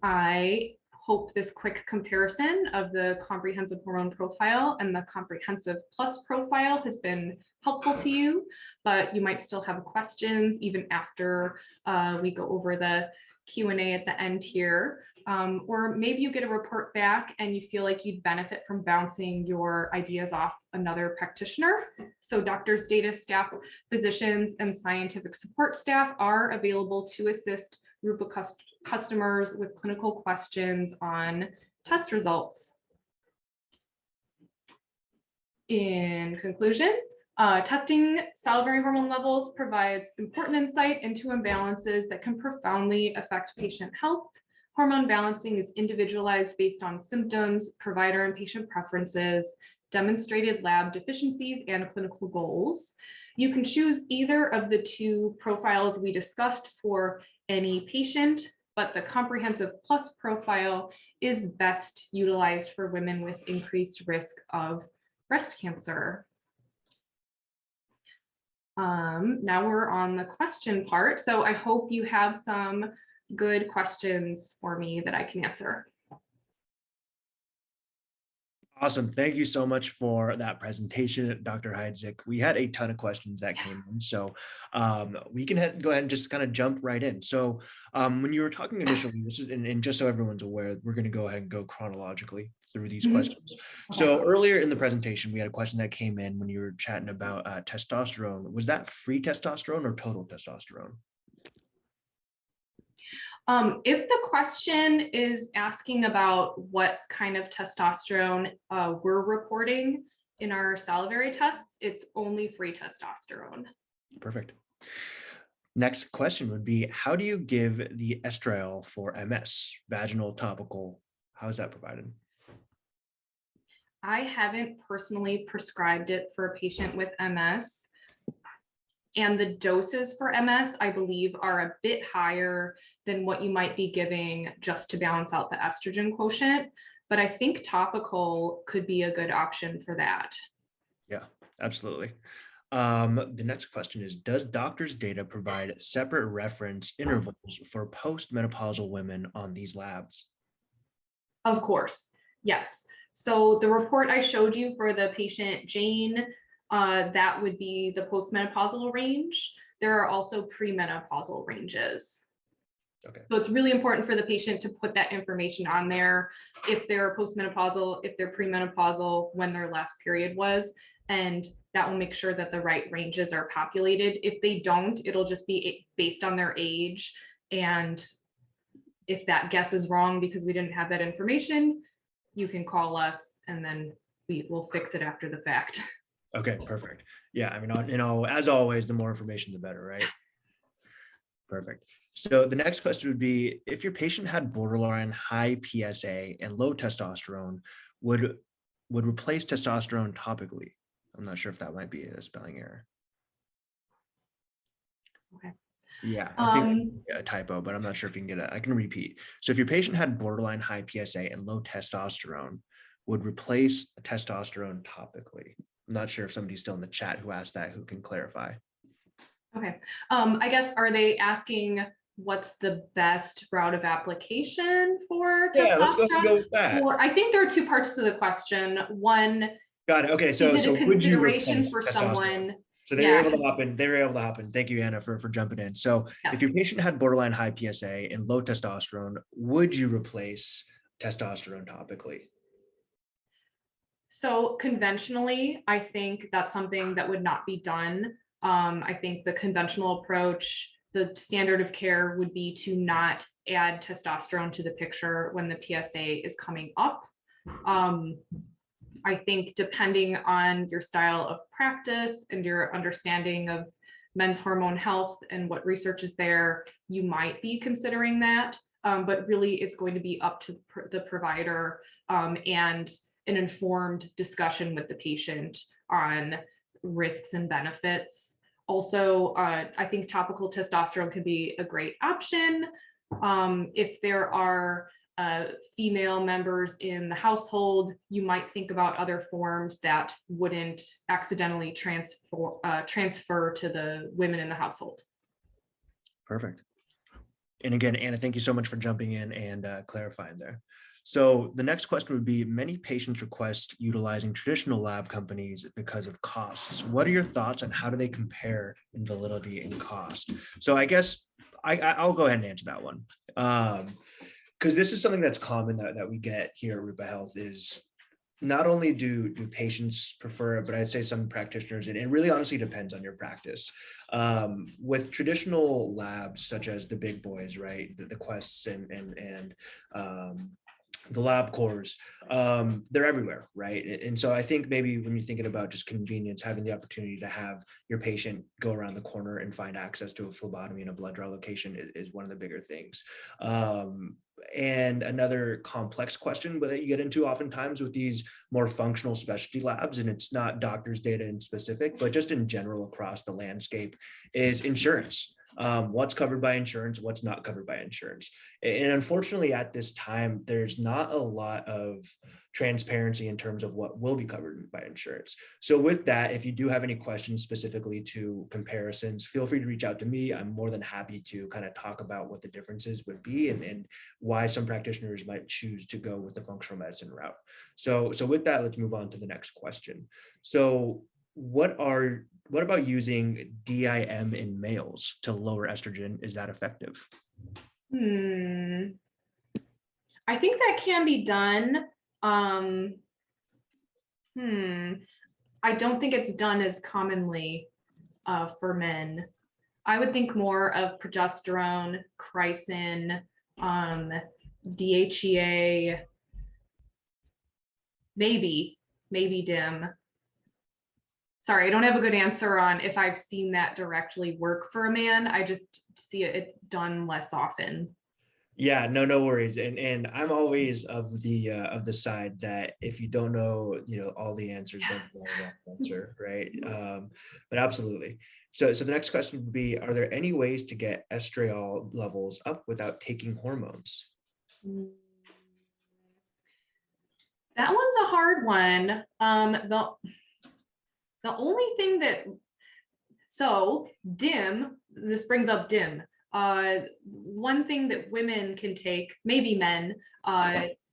I hope this quick comparison of the comprehensive hormone profile and the comprehensive plus profile has been helpful to you, but you might still have questions even after we go over the Q&A at the end here. Or maybe you get a report back and you feel like you'd benefit from bouncing your ideas off another practitioner. So doctors, data staff, physicians, and scientific support staff are available to assist Rupa customers with clinical questions on test results. In conclusion, testing salivary hormone levels provides important insight into imbalances that can profoundly affect patient health. Hormone balancing is individualized based on symptoms, provider and patient preferences, demonstrated lab deficiencies, and clinical goals. You can choose either of the two profiles we discussed for any patient, but the comprehensive plus profile is best utilized for women with increased risk of breast cancer. Now we're on the question part. So I hope you have some good questions for me that I can answer.
Awesome. Thank you so much for that presentation, Dr. Hydzik. We had a ton of questions that came in, so we can go ahead and just kind of jump right in. So when you were talking initially, this is, and just so everyone's aware, we're going to go ahead and go chronologically through these questions. So earlier in the presentation, we had a question that came in when you were chatting about testosterone. Was that free testosterone or total testosterone?
If the question is asking about what kind of testosterone we're reporting in our salivary tests, it's only free testosterone.
Perfect. Next question would be, how do you give the Estriol for MS, vaginal, topical? How is that provided?
I haven't personally prescribed it for a patient with MS. And the doses for MS, I believe, are a bit higher than what you might be giving just to balance out the estrogen quotient. But I think topical could be a good option for that.
Yeah, absolutely. The next question is, does doctors' data provide separate reference intervals for postmenopausal women on these labs?
Of course, yes. So the report I showed you for the patient Jane, that would be the postmenopausal range. There are also premenopausal ranges.
Okay.
So it's really important for the patient to put that information on there if they're postmenopausal, if they're premenopausal, when their last period was, and that will make sure that the right ranges are populated. If they don't, it'll just be based on their age. And if that guess is wrong because we didn't have that information, you can call us and then we will fix it after the fact.
Okay, perfect. Yeah, I mean, as always, the more information, the better, right? Perfect. So the next question would be, if your patient had borderline high PSA and low testosterone, would replace testosterone topically? I'm not sure if that might be a spelling error.
Okay.
Yeah, I think a typo, but I'm not sure if you can get it. I can repeat. So if your patient had borderline high PSA and low testosterone, would replace testosterone topically? I'm not sure if somebody's still in the chat who asked that, who can clarify.
Okay. I guess, are they asking what's the best route of application for testosterone?
Yeah, let's go ahead and go with that.
Or I think there are two parts to the question. One,
got it. Okay, so would you replace
for
testosterone?
Someone?
So they were able to hop in. They were able to hop in. Thank you, Anna, for jumping in. So
Yes.
If your patient had borderline high PSA and low testosterone, would you replace testosterone topically?
So conventionally, I think that's something that would not be done. I think the conventional approach, the standard of care would be to not add testosterone to the picture when the PSA is coming up. I think depending on your style of practice and your understanding of men's hormone health and what research is there, you might be considering that. But really, it's going to be up to the provider and an informed discussion with the patient on risks and benefits. Also, I think topical testosterone can be a great option if there are female members in the household. You might think about other forms that wouldn't accidentally transfer to the women in the household.
Perfect. And again, Anna, thank you so much for jumping in and clarifying there. So the next question would be, many patients request utilizing traditional lab companies because of costs. What are your thoughts on how do they compare in validity and cost? So I guess I'll go ahead and answer that one. Because this is something that's common that we get here at Rupa Health is not only do patients prefer it, but I'd say some practitioners, and it really honestly depends on your practice. With traditional labs such as the big boys, right, the Quests and the LabCorps, they're everywhere, right? And so I think maybe when you're thinking about just convenience, having the opportunity to have your patient go around the corner and find access to a phlebotomy and a blood draw location is one of the bigger things. And another complex question that you get into oftentimes with these more functional specialty labs, and it's not doctors' data in specific, but just in general across the landscape, is insurance. What's covered by insurance, what's not covered by insurance. And unfortunately, at this time, there's not a lot of transparency in terms of what will be covered by insurance. So with that, if you do have any questions specifically to comparisons, feel free to reach out to me. I'm more than happy to kind of talk about what the differences would be and why some practitioners might choose to go with the functional medicine route. So with that, let's move on to the next question. So what about using DIM in males to lower estrogen? Is that effective?
I think that can be done. I don't think it's done as commonly for men. I would think more of progesterone, chrysin, DHEA, maybe DIM. Sorry, I don't have a good answer on if I've seen that directly work for a man. I just see it done less often.
Yeah, no worries. And I'm always of the side that if you don't know, all the answers, don't know the answer, right? But absolutely. So the next question would be, are there any ways to get estriol levels up without taking hormones?
That one's a hard one. The only thing DIM, this brings up DIM. One thing that women can take, maybe men,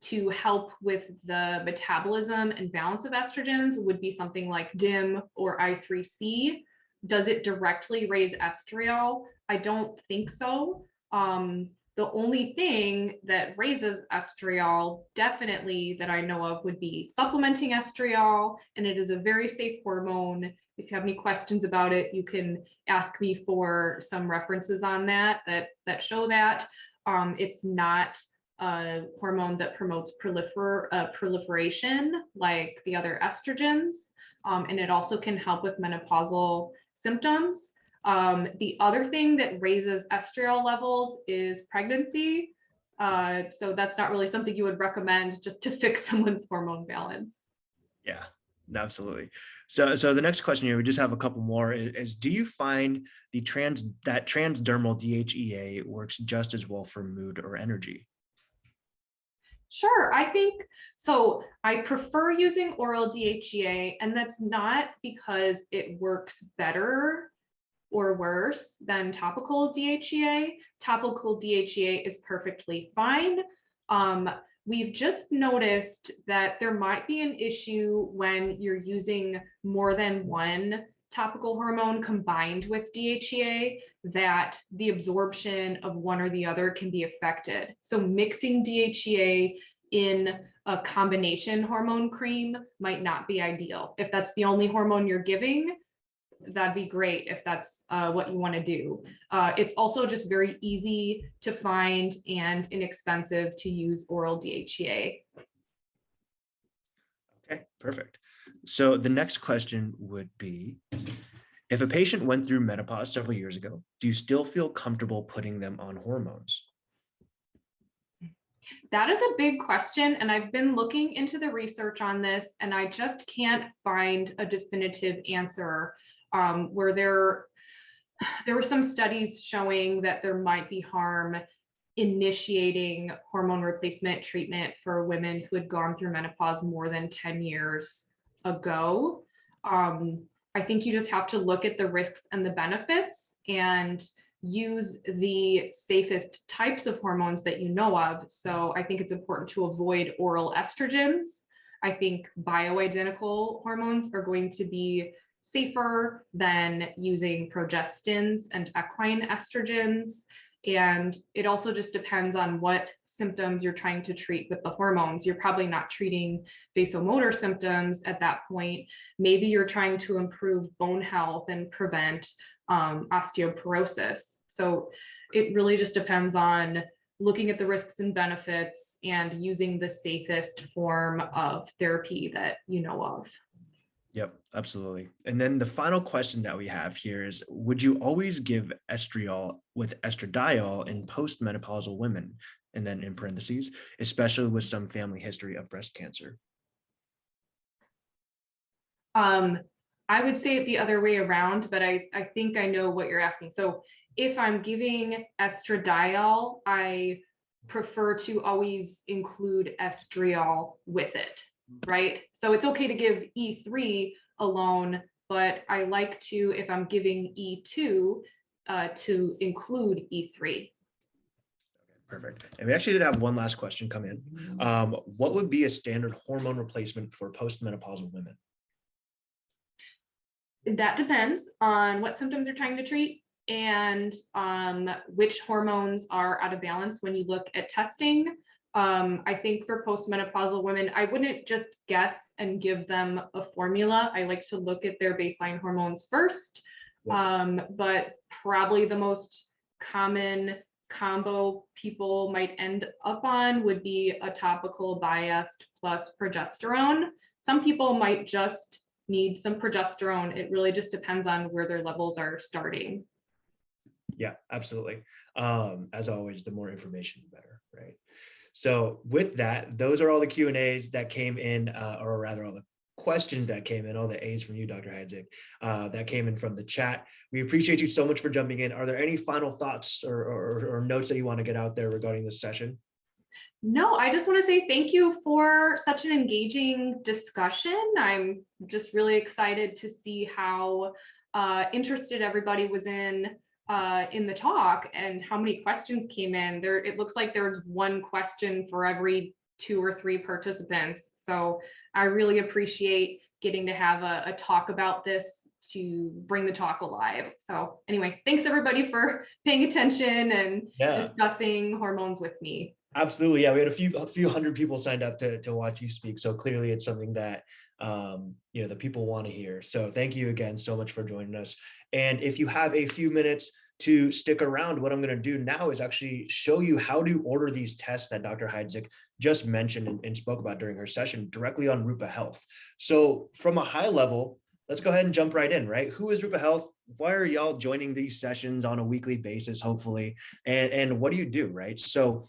to help with the metabolism and balance of estrogens would be something like DIM or I3C. Does it directly raise estriol? I don't think so. The only thing that raises estriol, definitely that I know of, would be supplementing estriol, and it is a very safe hormone. If you have any questions about it, you can ask me for some references on that show that. It's not a hormone that promotes proliferation like the other estrogens, and it also can help with menopausal symptoms. The other thing that raises estriol levels is pregnancy. So that's not really something you would recommend just to fix someone's hormone balance.
Yeah, absolutely. So the next question here, we just have a couple more, is do you find that transdermal DHEA works just as well for mood or energy?
Sure, I think so. I prefer using oral DHEA, and that's not because it works better or worse than topical DHEA. Topical DHEA is perfectly fine. We've just noticed that there might be an issue when you're using more than one topical hormone combined with DHEA, that the absorption of one or the other can be affected. So mixing DHEA in a combination hormone cream might not be ideal. If that's the only hormone you're giving, that'd be great if that's what you want to do. It's also just very easy to find and inexpensive to use oral DHEA.
Okay, perfect. So the next question would be, if a patient went through menopause several years ago, do you still feel comfortable putting them on hormones?
That is a big question, and I've been looking into the research on this, and I just can't find a definitive answer. Where there were some studies showing that there might be harm initiating hormone replacement treatment for women who had gone through menopause more than 10 years ago. I think you just have to look at the risks and the benefits and use the safest types of hormones that you know of. So I think it's important to avoid oral estrogens. I think bioidentical hormones are going to be safer than using progestins and equine estrogens. And it also just depends on what symptoms you're trying to treat with the hormones. You're probably not treating vasomotor symptoms at that point. Maybe you're trying to improve bone health and prevent osteoporosis. So it really just depends on looking at the risks and benefits and using the safest form of therapy that you know of.
Yep, absolutely. And then the final question that we have here is, would you always give estriol with estradiol in postmenopausal women? And then in parentheses, especially with some family history of breast cancer.
I would say it the other way around, but I think I know what you're asking. So if I'm giving estradiol, I prefer to always include estriol with it, right? So it's okay to give E3 alone, but I like to, if I'm giving E2, to include E3.
Perfect. And we actually did have one last question come in. What would be a standard hormone replacement for postmenopausal women?
That depends on what symptoms you're trying to treat and which hormones are out of balance when you look at testing. I think for postmenopausal women, I wouldn't just guess and give them a formula. I like to look at their baseline hormones first. But probably the most common combo people might end up on would be a topical biased plus progesterone. Some people might just need some progesterone. It really just depends on where their levels are starting.
Yeah, absolutely. As always, the more information, the better, right? So with that, those are all the Q&As that came in, or rather all the questions that came in, all the A's from you, Dr. Hydzik, that came in from the chat. We appreciate you so much for jumping in. Are there any final thoughts or notes that you want to get out there regarding this session?
No, I just want to say thank you for such an engaging discussion. I'm just really excited to see how interested everybody was in the talk and how many questions came in. It looks like there's one question for every 2 or 3 participants. So I really appreciate getting to have a talk about this to bring the talk alive. So anyway, thanks everybody for paying attention and discussing hormones with me.
Absolutely. Yeah, we had a few hundred people signed up to watch you speak. So clearly it's something that the people want to hear. So thank you again so much for joining us. And if you have a few minutes to stick around, what I'm going to do now is actually show you how to order these tests that Dr. Hydzik just mentioned and spoke about during her session directly on Rupa Health. So from a high level, let's go ahead and jump right in, right? Who is Rupa Health? Why are y'all joining these sessions on a weekly basis, hopefully? And what do you do, right? So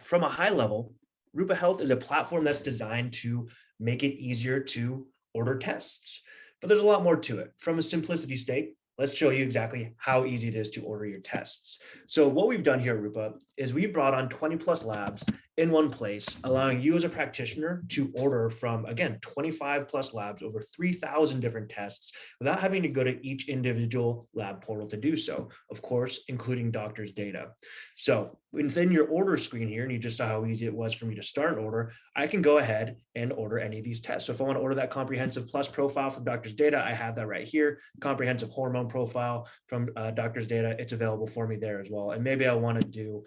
from a high level, Rupa Health is a platform that's designed to make it easier to order tests. But there's a lot more to it. From a simplicity sake, let's show you exactly how easy it is to order your tests. So what we've done here, Rupa, is we've brought on 20 plus labs in one place, allowing you as a practitioner to order from, again, 25 plus labs, over 3,000 different tests, without having to go to each individual lab portal to do so, of course, including doctors' data. So within your order screen here, and you just saw how easy it was for me to start an order, I can go ahead and order any of these tests. So if I want to order that comprehensive plus profile from doctor's data, I have that right here. Comprehensive hormone profile from doctor's data, it's available for me there as well. And maybe I want to do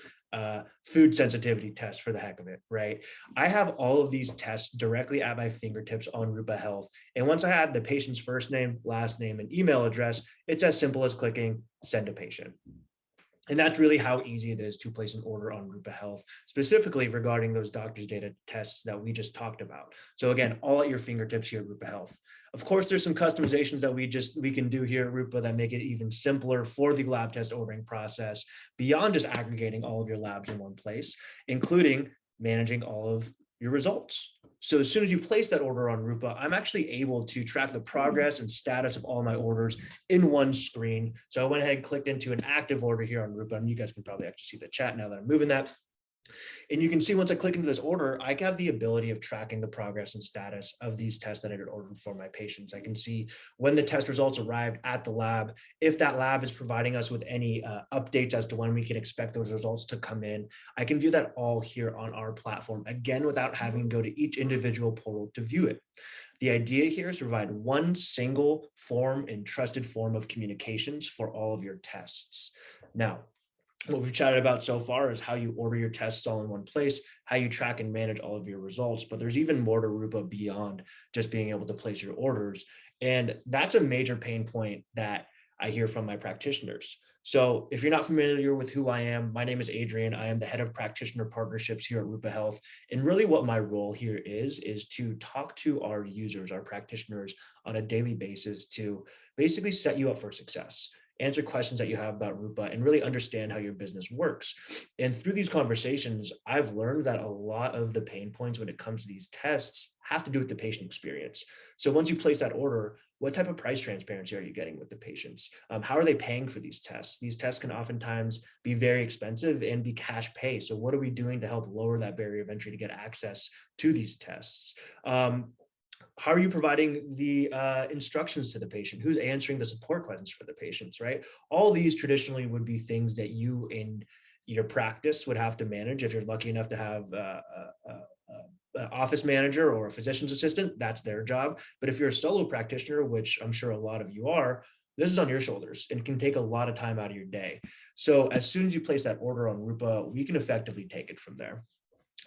food sensitivity test for the heck of it, right? I have all of these tests directly at my fingertips on Rupa Health. And once I add the patient's first name, last name, and email address, it's as simple as clicking send a patient. And that's really how easy it is to place an order on Rupa Health, specifically regarding those doctor's data tests that we just talked about. So again, all at your fingertips here at Rupa Health. Of course, there's some customizations that we can do here at Rupa that make it even simpler for the lab test ordering process beyond just aggregating all of your labs in one place, including managing all of your results. So as soon as you place that order on Rupa, I'm actually able to track the progress and status of all my orders in one screen. So I went ahead and clicked into an active order here on Rupa, and you guys can probably actually see the chat now that I'm moving that. And you can see once I click into this order, I have the ability of tracking the progress and status of these tests that I had ordered for my patients. I can see when the test results arrived at the lab, if that lab is providing us with any updates as to when we can expect those results to come in. I can view that all here on our platform, again, without having to go to each individual portal to view it. The idea here is to provide one single form and trusted form of communications for all of your tests. Now, what we've chatted about so far is how you order your tests all in one place, how you track and manage all of your results, but there's even more to Rupa beyond just being able to place your orders. And that's a major pain point that I hear from my practitioners. So if you're not familiar with who I am, my name is Adrian. I am the head of practitioner partnerships here at Rupa Health. And really what my role here is to talk to our users, our practitioners on a daily basis to basically set you up for success, answer questions that you have about Rupa, and really understand how your business works. And through these conversations, I've learned that a lot of the pain points when it comes to these tests have to do with the patient experience. So once you place that order, what type of price transparency are you getting with the patients? How are they paying for these tests? These tests can oftentimes be very expensive and be cash pay. So what are we doing to help lower that barrier of entry to get access to these tests? How are you providing the instructions to the patient? Who's answering the support questions for the patients, right? All these traditionally would be things that you in your practice would have to manage. If you're lucky enough to have an office manager or a physician's assistant, that's their job. But if you're a solo practitioner, which I'm sure a lot of you are, this is on your shoulders and can take a lot of time out of your day. So as soon as you place that order on Rupa, we can effectively take it from there.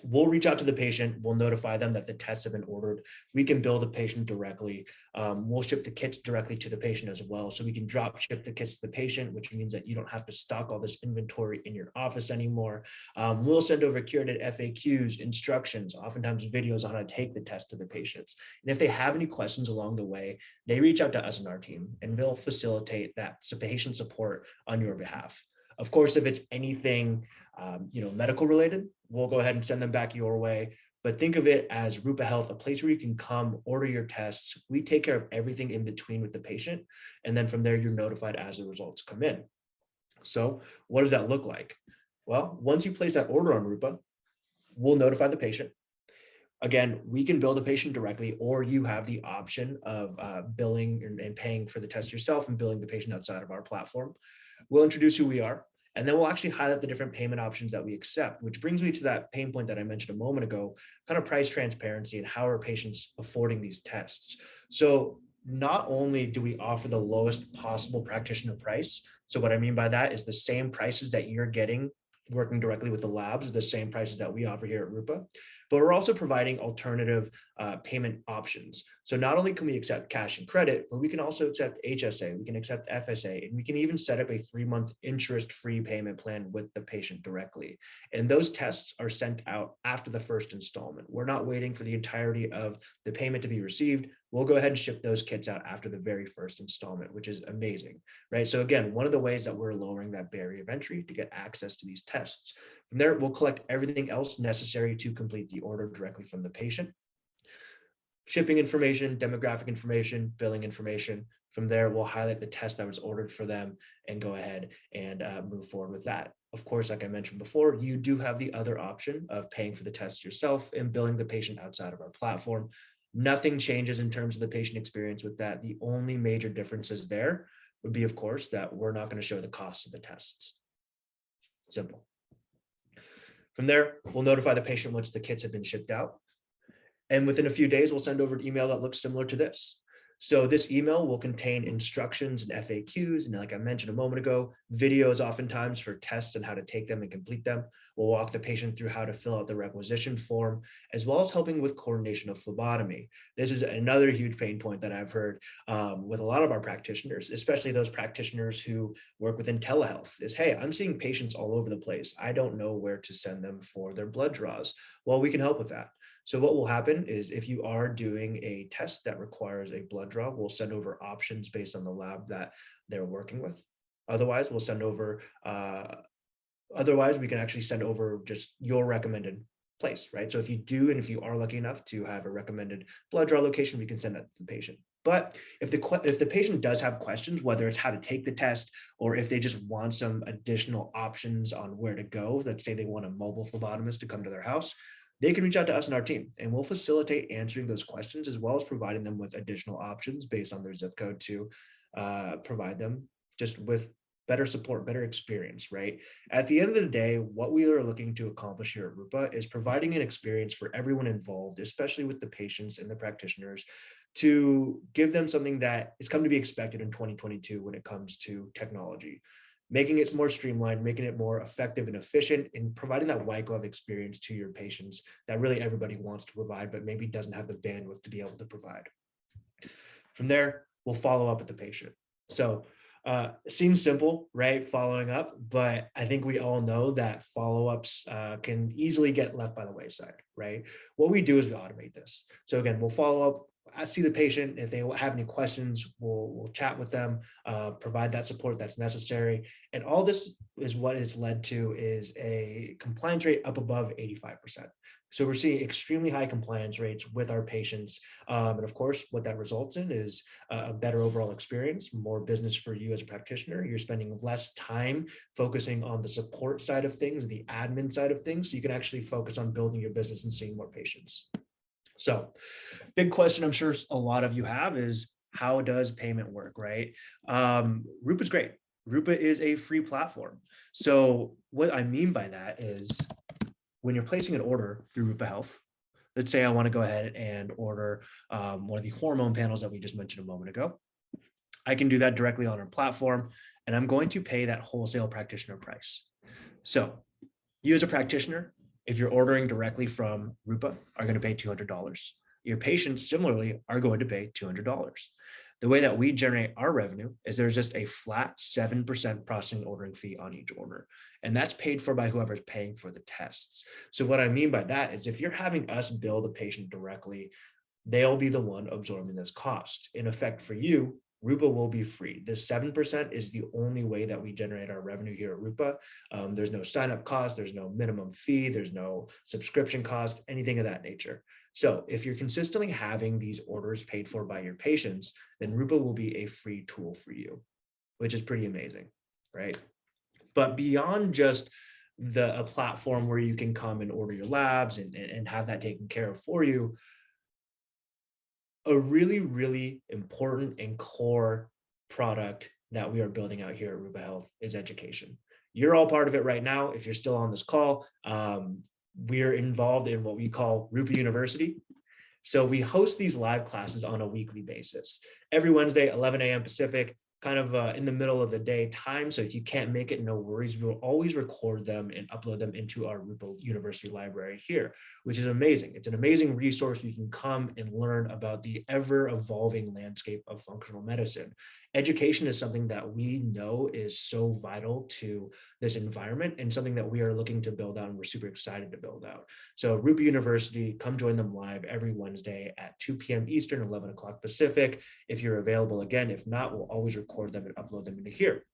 We'll reach out to the patient. We'll notify them that the tests have been ordered. We can bill the patient directly. We'll ship the kits directly to the patient as well. So we can drop ship the kits to the patient, which means that you don't have to stock all this inventory in your office anymore. We'll send over curated FAQs, instructions, oftentimes videos on how to take the test to the patients. And if they have any questions along the way, they reach out to us and our team, and we'll facilitate that patient support on your behalf. Of course, if it's anything medical related, we'll go ahead and send them back your way. But think of it as Rupa Health, a place where you can come, order your tests. We take care of everything in between with the patient. And then from there, you're notified as the results come in. So what does that look like? Well, once you place that order on Rupa, we'll notify the patient. Again, we can bill the patient directly, or you have the option of billing and paying for the test yourself and billing the patient outside of our platform. We'll introduce who we are, and then we'll actually highlight the different payment options that we accept, which brings me to that pain point that I mentioned a moment ago, kind of price transparency and how are patients affording these tests. So not only do we offer the lowest possible practitioner price, so what I mean by that is the same prices that you're getting working directly with the labs are the same prices that we offer here at Rupa, but we're also providing alternative payment options. So not only can we accept cash and credit, but we can also accept HSA, we can accept FSA, and we can even set up a 3-month interest-free payment plan with the patient directly. And those tests are sent out after the first installment. We're not waiting for the entirety of the payment to be received. We'll go ahead and ship those kits out after the very first installment, which is amazing, right? So again, one of the ways that we're lowering that barrier of entry to get access to these tests. From there, we'll collect everything else necessary to complete the order directly from the patient. Shipping information, demographic information, billing information. From there, we'll highlight the test that was ordered for them and go ahead and move forward with that. Of course, like I mentioned before, you do have the other option of paying for the test yourself and billing the patient outside of our platform. Nothing changes in terms of the patient experience with that. The only major differences there would be, of course, that we're not going to show the costs of the tests. Simple. From there, we'll notify the patient once the kits have been shipped out. And within a few days, we'll send over an email that looks similar to this. So this email will contain instructions and FAQs, and like I mentioned a moment ago, videos oftentimes for tests and how to take them and complete them. We'll walk the patient through how to fill out the requisition form, as well as helping with coordination of phlebotomy. This is another huge pain point that I've heard with a lot of our practitioners, especially those practitioners who work within telehealth, is, hey, I'm seeing patients all over the place. I don't know where to send them for their blood draws. Well, we can help with that. So what will happen is if you are doing a test that requires a blood draw, we'll send over options based on the lab that they're working with. Otherwise, we'll send over, otherwise we can actually send over just your recommended place, right? So if you do, and if you are lucky enough to have a recommended blood draw location, we can send that to the patient. But if the patient does have questions, whether it's how to take the test or if they just want some additional options on where to go, let's say they want a mobile phlebotomist to come to their house, they can reach out to us and our team, and we'll facilitate answering those questions as well as providing them with additional options based on their zip code to provide them just with better support, better experience, right? At the end of the day, what we are looking to accomplish here at Rupa is providing an experience for everyone involved, especially with the patients and the practitioners, to give them something that is come to be expected in 2022 when it comes to technology, making it more streamlined, making it more effective and efficient, and providing that white glove experience to your patients that really everybody wants to provide, but maybe doesn't have the bandwidth to be able to provide. From there, we'll follow up with the patient. So seems simple, right? Following up, but I think we all know that follow-ups can easily get left by the wayside, right? What we do is we automate this. So again, we'll follow up. I see the patient. If they have any questions, we'll chat with them, provide that support that's necessary. And all this is what it's led to is a compliance rate up above 85%. So we're seeing extremely high compliance rates with our patients. And of course, what that results in is a better overall experience, more business for you as a practitioner. You're spending less time focusing on the support side of things, the admin side of things, so you can actually focus on building your business and seeing more patients. So big question I'm sure a lot of you have is, how does payment work, right? Rupa's great. Rupa is a free platform. So what I mean by that is when you're placing an order through Rupa Health, let's say I want to go ahead and order one of the hormone panels that we just mentioned a moment ago. I can do that directly on our platform, and I'm going to pay that wholesale practitioner price. So you as a practitioner, if you're ordering directly from Rupa, are going to pay $200. Your patients similarly are going to pay $200. The way that we generate our revenue is there's just a flat 7% processing ordering fee on each order. And that's paid for by whoever's paying for the tests. So what I mean by that is if you're having us bill the patient directly, they'll be the one absorbing this cost. In effect, for you, Rupa will be free. This 7% is the only way that we generate our revenue here at Rupa. There's no sign-up cost, there's no minimum fee, there's no subscription cost, anything of that nature. So if you're consistently having these orders paid for by your patients, then Rupa will be a free tool for you, which is pretty amazing, right? But beyond just a platform where you can come and order your labs and have that taken care of for you, a really, really important and core product that we are building out here at Rupa Health is education. You're all part of it right now. If you're still on this call, we're involved in what we call Rupa University. So we host these live classes on a weekly basis. Every Wednesday, 11 a.m. Pacific, kind of in the middle of the day time. So if you can't make it, no worries. We will always record them and upload them into our Rupa University library here, which is amazing. It's an amazing resource. You can come and learn about the ever-evolving landscape of functional medicine. Education is something that we know is so vital to this environment and something that we are looking to build out and we're super excited to build out. So Rupa University, come join them live every Wednesday at 2 p.m. Eastern, 11 o'clock Pacific. If you're available again, if not, we'll always record them and upload them into here.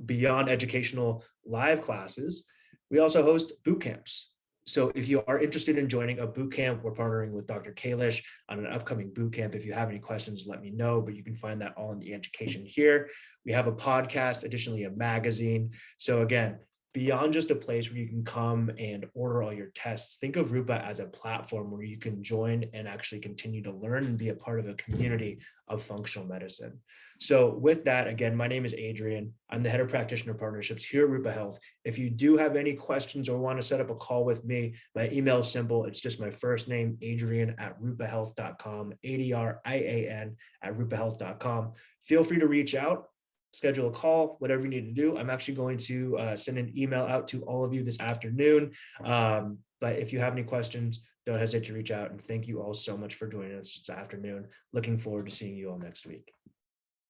Beyond educational live classes, we also host boot camps. So if you are interested in joining a boot camp, we're partnering with Dr. Kalish on an upcoming boot camp. If you have any questions, let me know, but you can find that all in the education here. We have a podcast, additionally a magazine. So again, beyond just a place where you can come and order all your tests, think of Rupa as a platform where you can join and actually continue to learn and be a part of a community of functional medicine. So with that, again, my name is Adrian. I'm the head of practitioner partnerships here at Rupa Health. If you do have any questions or want to set up a call with me, my email is simple. It's just my first name, Adrian@rupahealth.com, ADRIAN@rupahealth.com. Feel free to reach out, schedule a call, whatever you need to do. I'm actually going to send an email out to all of you this afternoon. But if you have any questions, don't hesitate to reach out. And thank you all so much for joining us this afternoon. Looking forward to seeing you all next week.